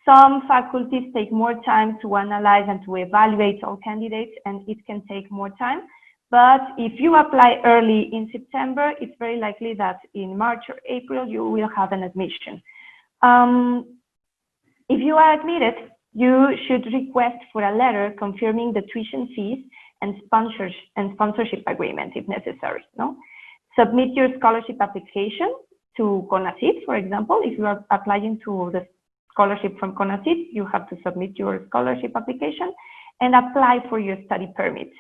Some faculties take more time to analyze and to evaluate all candidates, and it can take more time. But if you apply early in September, it's very likely that in March or April, you will have an admission. If you are admitted, you should request for a letter confirming the tuition fees and sponsorship agreement if necessary, no? Submit your scholarship application to Conoce, for example. If you are applying to the scholarship from Conoce, you have to submit your scholarship application and apply for your study permit.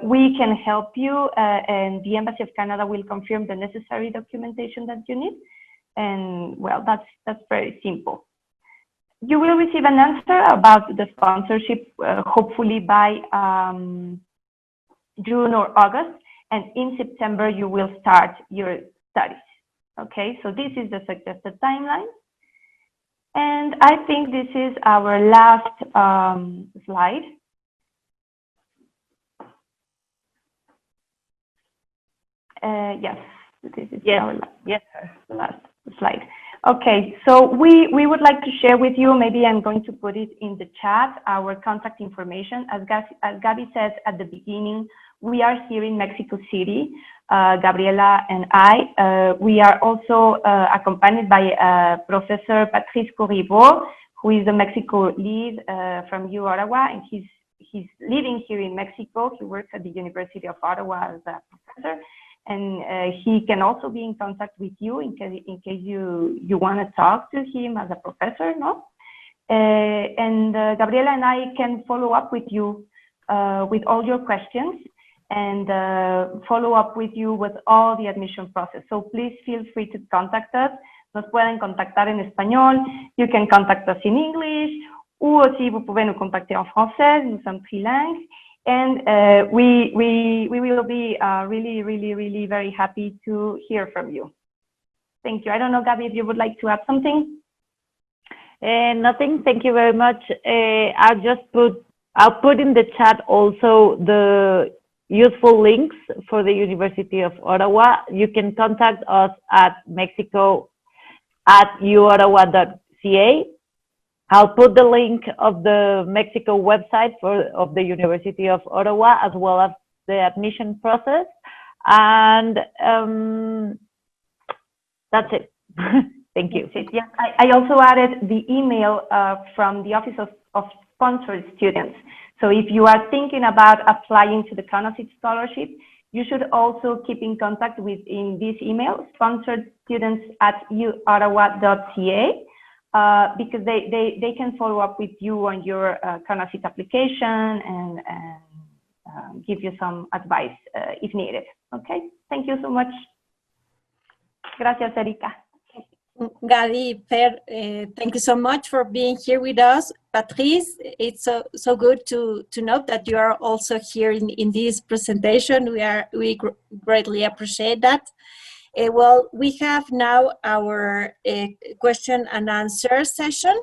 We can help you, and the Embassy of Canada will confirm the necessary documentation that you need. And well, that's very simple. You will receive an answer about the sponsorship, hopefully by June or August, and in September you will start your studies. Okay, so this is the suggested timeline. And I think this is our last slide. Yes, this is our last slide. Okay, so we would like to share with you, maybe I'm going to put it in the chat, our contact information. As Gabi said at the beginning, we are here in Mexico City, Gabriela and I. We are also accompanied by Professor Patrice Corriveau, who is the Mexico lead from UO Ottawa, and he's living here in Mexico. He works at the University of Ottawa as a professor. And he can also be in contact with you in case you want to talk to him as a professor, no? And Gabriela and I can follow up with you with all your questions and follow up with you with all the admission process. So please feel free to contact us. Nos pueden contactar en español. You can contact us in English. Ou aussi, vous pouvez nous contacter en français. Nous sommes trilingues. And we will be really very happy to hear from you. Thank you. I don't know, Gabi, if you would like to add something. Nothing. Thank you very much. I'll put in the chat also the useful links for the University of Ottawa, you can contact us at mexico@uottawa.ca. I'll put the link of the Mexico website of the University of Ottawa, as well as the admission process. And that's it. Thank you. Yeah, I also added the email from the Office of Sponsored Students. So if you are thinking about applying to the Conoce scholarship, you should also keep in contact in this email, sponsoredstudents@uottawa.ca, because they can follow up with you on your Conoce application and give you some advice if needed. Okay, thank you so much. Gracias, Erika. Gabi, Fer, thank you so much for being here with us. Patrice, it's so good to know that you are also here in this presentation. We greatly appreciate that. Well, we have now our question and answer session.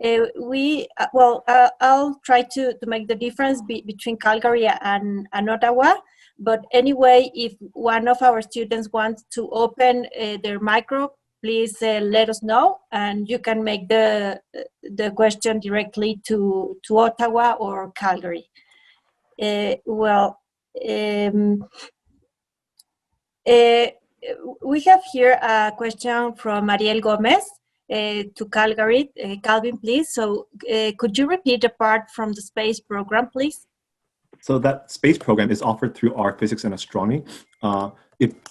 I'll try to make the difference between Calgary and Ottawa. But anyway, if one of our students wants to open their micro, please let us know, and you can make the question directly to Ottawa or Calgary. We have here a question from Mariel Gomez to Calgary. Calvin, please. So could you repeat the part from the space program, please? So that space program is offered through our physics and astronomy.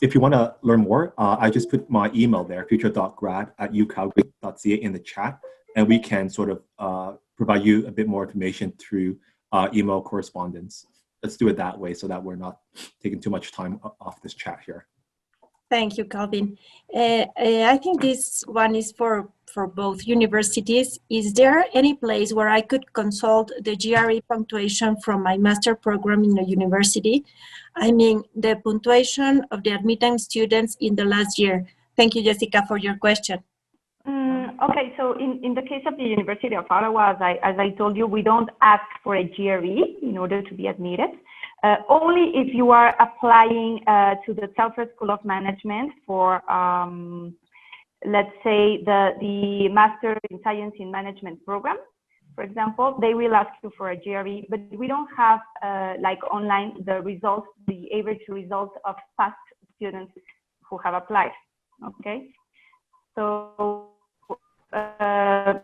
If you want to learn more, I just put my email there, future.grad@ucalgary.ca in the chat, and we can sort of provide you a bit more information through email correspondence. Let's do it that way so that we're not taking too much time off this chat here. Thank you, Calvin. I think this one is for both universities. Is there any place where I could consult the GRE punctuation from my master program in a university? I mean, the punctuation of the admitting students in the last year. Thank you, Jessica, for your question. Okay, so in the case of the University of Ottawa, as I told you, we don't ask for a GRE in order to be admitted. Only if you are applying to the Telford School of Management for, let's say, the Master in Science in Management program, for example, they will ask you for a GRE, but we don't have like online the results, the average results of past students who have applied. Okay, so the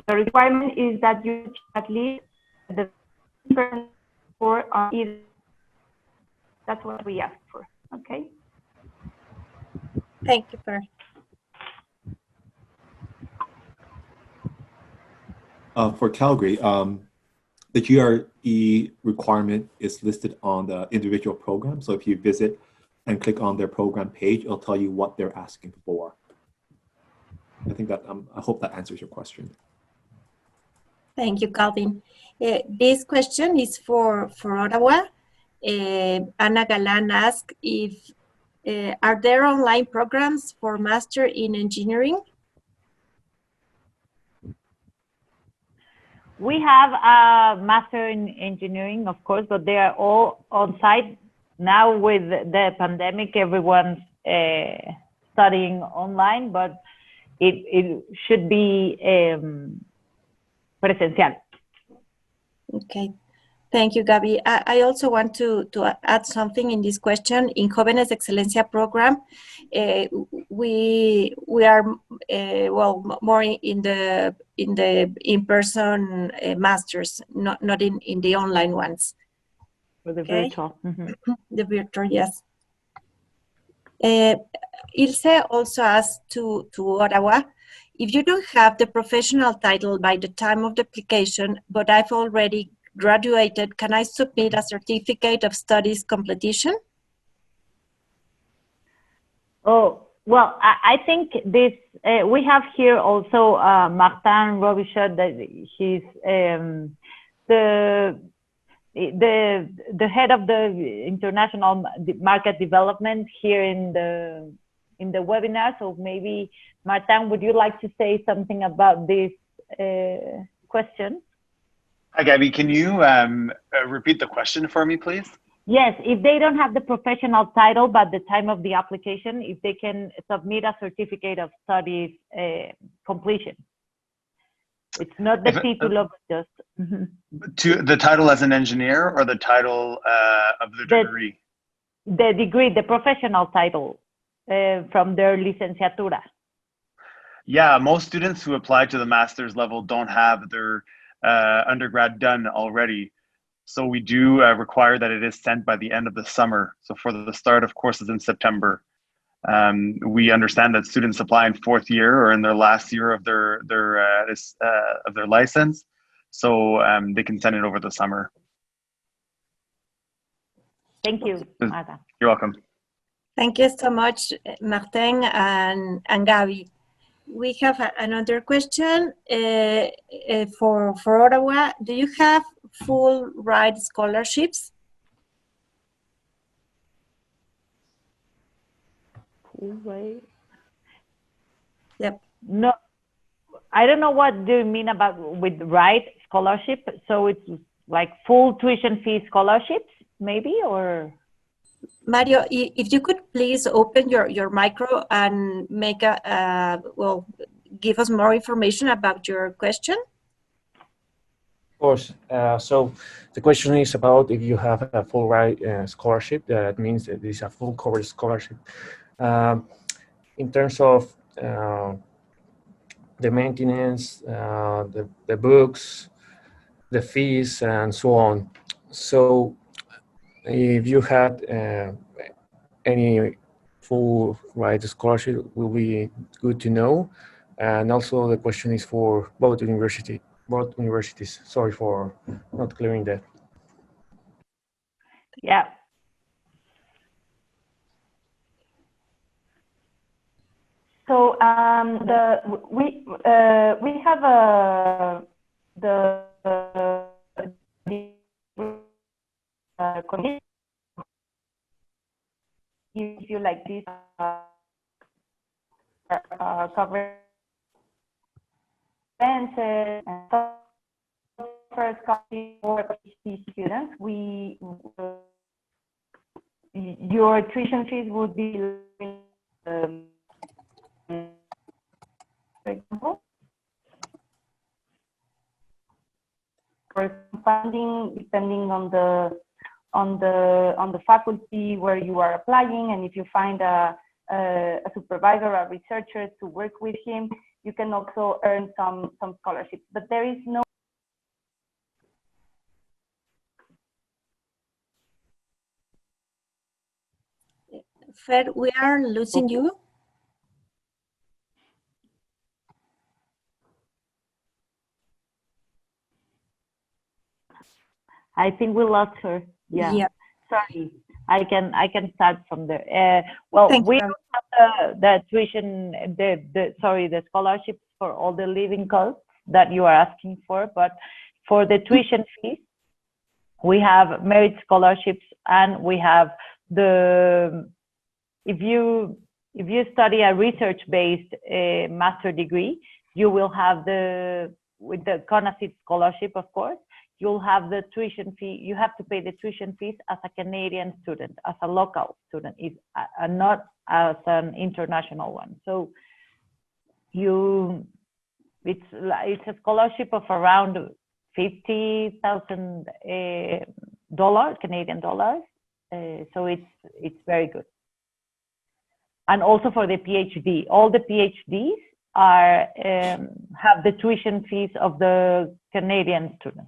requirement is that you at least the for either. That's what we ask for. Okay. Thank you, Per. For Calgary, the GRE requirement is listed on the individual program. So if you visit and click on their program page, it'll tell you what they're asking for. I think that I hope that answers your question. Thank you, Calvin. This question is for Ottawa. Anna Galan asked if are there online programs for Master in Engineering? We have a Master in Engineering, of course, but they are all on site. Now with the pandemic, everyone's studying online, but it should be presencial. Okay, thank you, Gabi. I also want to add something in this question. In Jóvenes de Excelencia program, we are more in the in-person masters, not in the online ones. For the virtual. Mm-hmm. The virtual, yes. Ilse also asked to Ottawa, if you don't have the professional title by the time of the application, but I've already graduated, can I submit a certificate of studies completion? Oh, well, I think this, we have here also Martin Robichaud, that he's the head of the international market development here in the webinar. So maybe, Martin, would you like to say something about this question? Hi, Gabby. Can you repeat the question for me, please? Yes, if they don't have the professional title, but the time of the application, if they can submit a certificate of studies completion. It's not the título, but just... To the title as an engineer or the title of the degree? The degree, the professional title from their licenciatura. Yeah, most students who apply to the master's level don't have their undergrad done already. So we do require that it is sent by the end of the summer. So for the start of courses in September. We understand that students apply in fourth year or in their last year of their license. So they can send it over the summer. Thank you, Marta. You're welcome. Thank you so much, Martin and Gabi. We have another question for Ottawa. Do you have full ride scholarships? Full ride? Yep. No, I don't know what do you mean about with ride scholarship. So it's like full tuition fee scholarships, maybe, or? Mario, if you could please open your micro and make give us more information about your question. Of course. So the question is about if you have a full ride scholarship. That means that this is a full coverage scholarship. In terms of the maintenance, the books, the fees, and so on. So if you had any full ride scholarship, will be good to know. And also the question is for both universities. Sorry for not clearing that. Yeah. So we have the committee gives you like this cover expenses and first copy for PhD students. Your tuition fees would be for example, for funding depending on the faculty where you are applying, and if you find a supervisor or a researcher to work with him, you can also earn some scholarships. But there is no Fer, we are losing you. I think we lost her. Yeah. Sorry. I can start from there. Well, we don't have the tuition, the scholarships for all the living costs that you are asking for, but for the tuition fees, we have merit scholarships, and we have if you study a research-based master degree, you will have with the Conoce scholarship, of course, you'll have the tuition fee. You have to pay the tuition fees as a Canadian student, as a local student, not as an international one. So it's a scholarship of around $50,000 Canadian dollars. So it's very good. And also for the PhD, all the PhDs have the tuition fees of the Canadian student.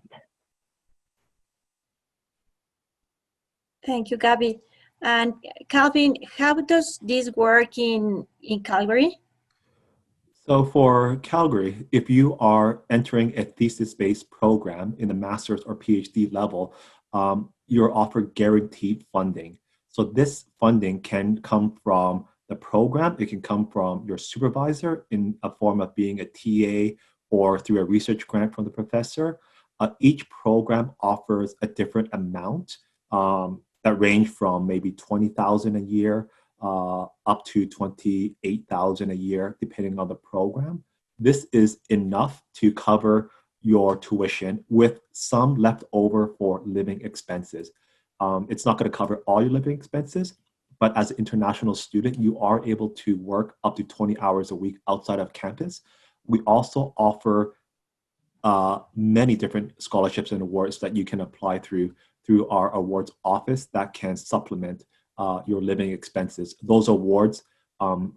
Thank you, Gabi. And Calvin, how does this work in Calgary? So for Calgary, if you are entering a thesis-based program in the master's or PhD level, you're offered guaranteed funding. So this funding can come from the program, it can come from your supervisor in a form of being a TA or through a research grant from the professor. Each program offers a different amount that range from maybe $20,000 a year up to $28,000 a year, depending on the program. This is enough to cover your tuition with some left over for living expenses. It's not going to cover all your living expenses, but as an international student, you are able to work up to 20 hours a week outside of campus. We also offer many different scholarships and awards that you can apply through our awards office that can supplement your living expenses. Those awards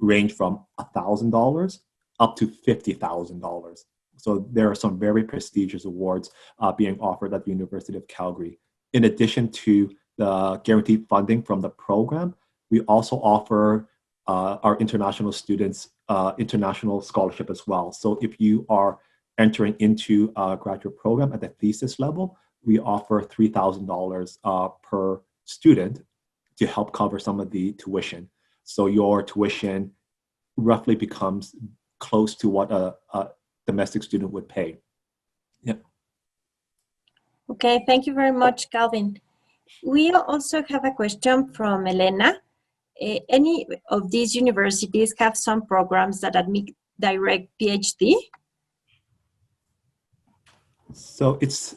range from $1,000 up to $50,000. So there are some very prestigious awards being offered at the University of Calgary. In addition to the guaranteed funding from the program, we also offer our international students international scholarship as well. So if you are entering into a graduate program at the thesis level, we offer $3,000 per student to help cover some of the tuition. So your tuition roughly becomes close to what a domestic student would pay. Yeah. Okay, thank you very much, Calvin. We also have a question from Elena. Any of these universities have some programs that admit direct PhD? So it's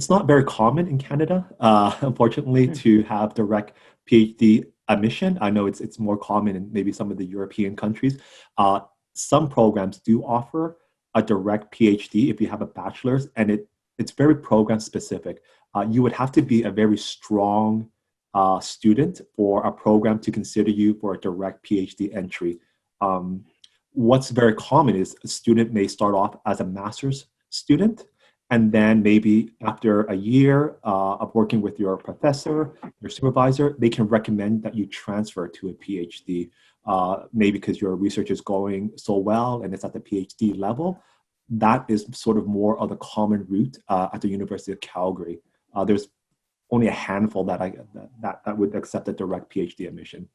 not very common in Canada, unfortunately, to have direct PhD admission. I know it's more common in maybe some of the European countries. Some programs do offer a direct PhD if you have a bachelor's, and it's very program specific. You would have to be a very strong student for a program to consider you for a direct PhD entry. What's very common is a student may start off as a master's student, and then maybe after a year of working with your professor, your supervisor, they can recommend that you transfer to a PhD, maybe because your research is going so well and it's at the PhD level. That is sort of more of the common route at the University of Calgary. There's only a handful that would accept a direct PhD admission.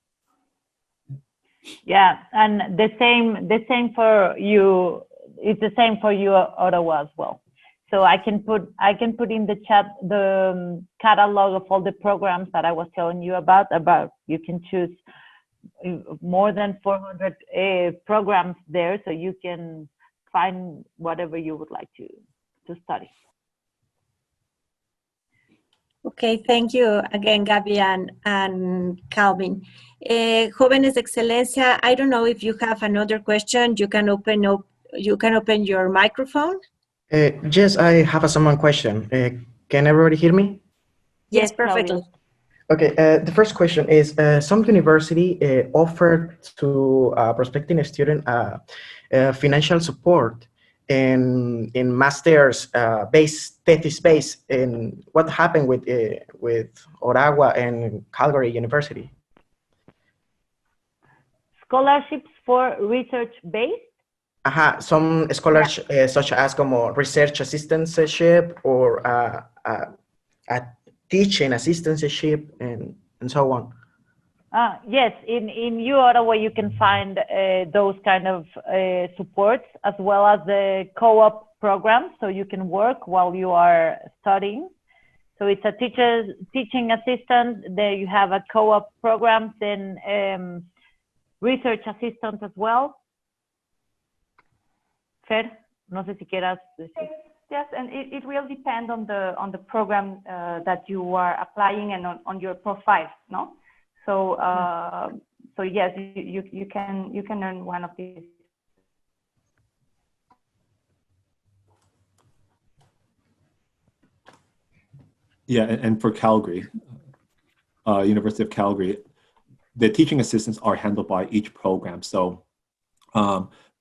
Yeah, and the same for you. It's the same for you, Ottawa, as well. So I can put in the chat the catalog of all the programs that I was telling you about. You can choose more than 400 programs there, so you can find whatever you would like to study. Okay, thank you again, Gabby and Calvin. Jóvenes de Excelencia, I don't know if you have another question. You can open your microphone. Yes, I have some question. Can everybody hear me? Yes, perfectly. Okay, the first question is, some university offered to prospecting student financial support in master's thesis-based. And what happened with Ottawa and Calgary University? Scholarships for research-based? Some scholars such as como research assistantship or a teaching assistantship and so on. Yes, in UO Ottawa you can find those kind of supports, as well as the co-op program, so you can work while you are studying. So it's a teaching assistant. There you have a co-op program, then research assistant as well. Fer, no sé si quieras decir. Yes, and it will depend on the program that you are applying and on your profile, no? So so yes, you can earn one of these. Yeah, and for Calgary, University of Calgary, the teaching assistants are handled by each program. So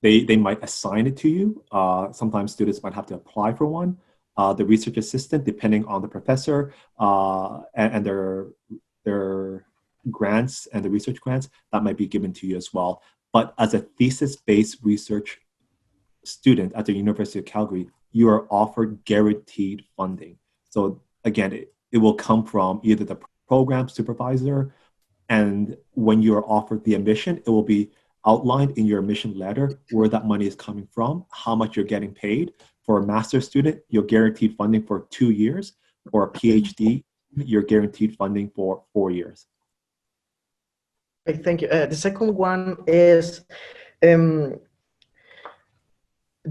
they might assign it to you. Sometimes students might have to apply for one. The research assistant, depending on the professor and their grants and the research grants, that might be given to you as well. But as a thesis-based research student at the University of Calgary, you are offered guaranteed funding. So again, it will come from either the program supervisor, and when you're offered the admission, it will be outlined in your admission letter where that money is coming from, how much you're getting paid. For a master's student, you're guaranteed funding for 2 years. For a PhD, you're guaranteed funding for 4 years. Okay, thank you. The second one is,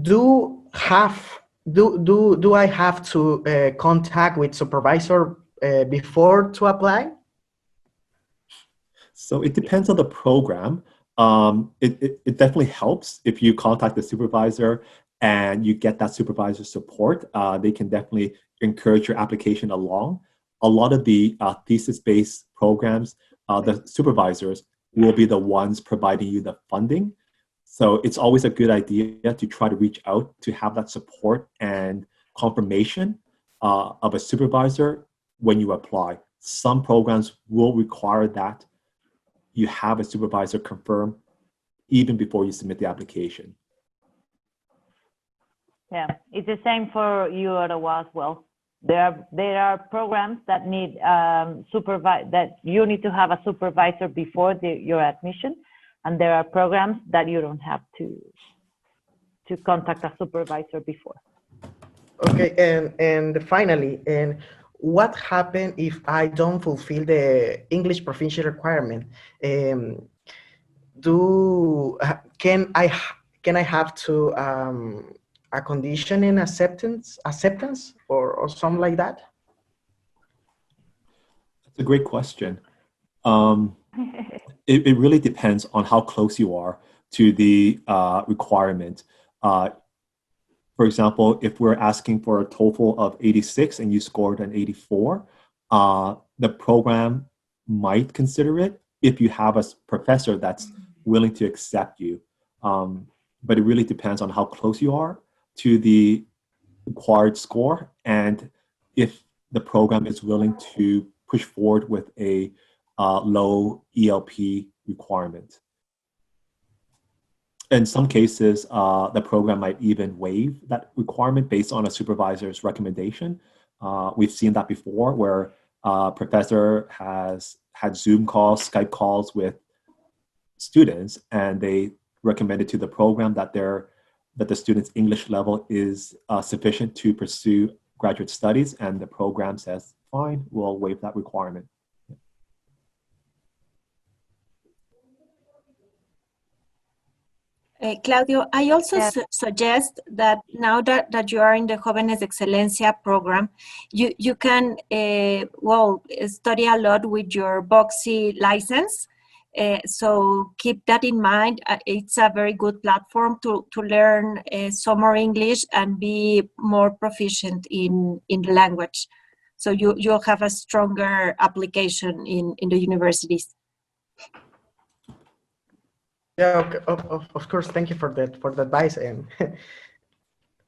do half do I have to contact with supervisor before to apply? So it depends on the program. It definitely helps if you contact the supervisor and you get that supervisor support. They can definitely encourage your application along. A lot of the thesis-based programs, the supervisors will be the ones providing you the funding. So it's always a good idea to try to reach out to have that support and confirmation of a supervisor when you apply. Some programs will require that you have a supervisor confirm even before you submit the application. Yeah, it's the same for UO Ottawa as well. There are programs that need that you need to have a supervisor before your admission, and there are programs that you don't have to contact a supervisor before. Okay, and finally, what happens if I don't fulfill the English proficiency requirement? Can I have to a condition in acceptance or something like that? That's a great question. It really depends on how close you are to the requirement. For example, if we're asking for a TOEFL of 86 and you scored an 84, the program might consider it if you have a professor that's willing to accept you. But it really depends on how close you are to the required score and if the program is willing to push forward with a low ELP requirement. In some cases, the program might even waive that requirement based on a supervisor's recommendation. We've seen that before where a professor has had Zoom calls, Skype calls with students, and they recommended to the program that the student's English level is sufficient to pursue graduate studies, and the program says, fine, we'll waive that requirement. Claudio, I also suggest that now that you are in the Jóvenes de Excelencia program, you can, study a lot with your Boxy license. So keep that in mind. It's a very good platform to learn some more English and be more proficient in the language. So you'll have a stronger application in the universities. Yeah, okay. Of course. Thank you for the advice, and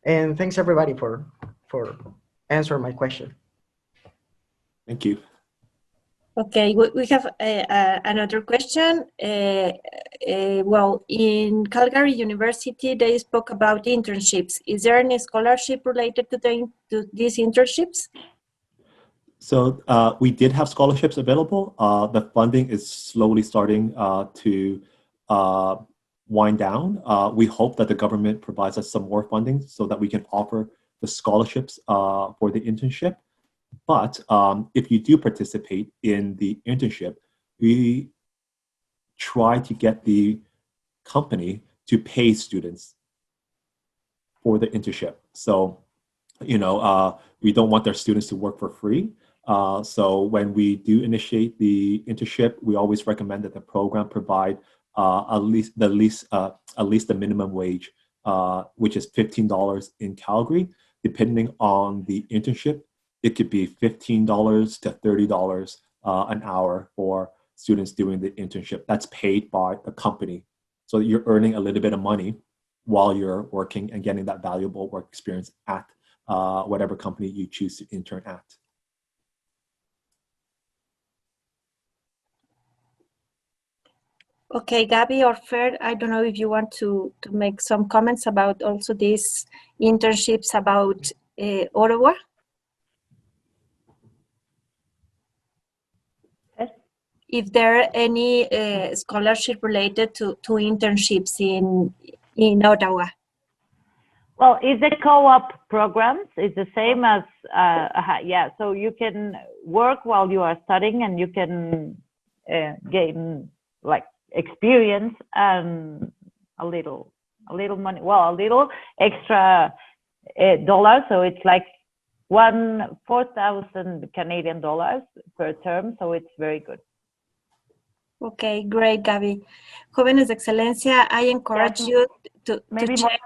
and thanks everybody for answering my question. Thank you. Okay, we have another question. Well, in Calgary University, they spoke about internships. Is there any scholarship related to these internships? So we did have scholarships available. The funding is slowly starting to wind down. We hope that the government provides us some more funding so that we can offer the scholarships for the internship. But if you do participate in the internship, we try to get the company to pay students for the internship. So, we don't want their students to work for free. So when we do initiate the internship, we always recommend that the program provide at least the minimum wage, which is $15 in Calgary. Depending on the internship, it could be $15 to $30 an hour for students doing the internship. That's paid by the company. So you're earning a little bit of money while you're working and getting that valuable work experience at whatever company you choose to intern at. Okay, Gabby or Fer, I don't know if you want to make some comments about also these internships about Ottawa. If there are any scholarship related to internships in Ottawa. Well, it's the co-op programs. It's the same as, so you can work while you are studying and you can gain like experience and a little money, a little extra dollars, so it's like 4,000 Canadian dollars per term, so it's very good. Okay, great, Gabby. Jóvenes de Excelencia, I encourage you to check.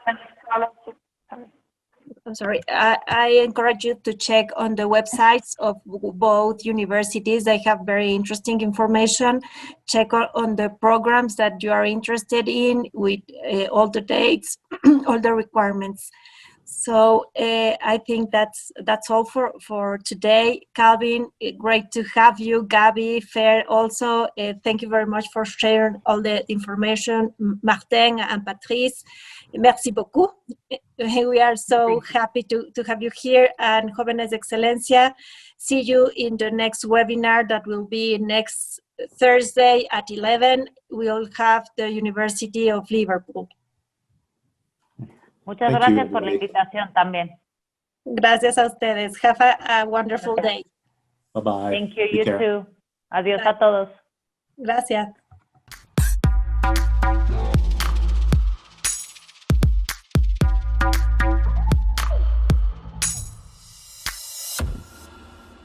I'm sorry. I encourage you to check on the websites of both universities. They have very interesting information. Check on the programs that you are interested in with all the dates, all the requirements. So I think that's all for today. Calvin, great to have you. Gabby, Fer, also, thank you very much for sharing all the information. Martin and Patrice, merci beaucoup. We are so happy to have you here. And Jóvenes de Excelencia, see you in the next webinar that will be next Thursday at 11. We'll have the University of Liverpool. Muchas gracias por la invitación también. Gracias a ustedes. Have a wonderful day. Bye-bye. Thank you, you too. Adiós a todos. Gracias.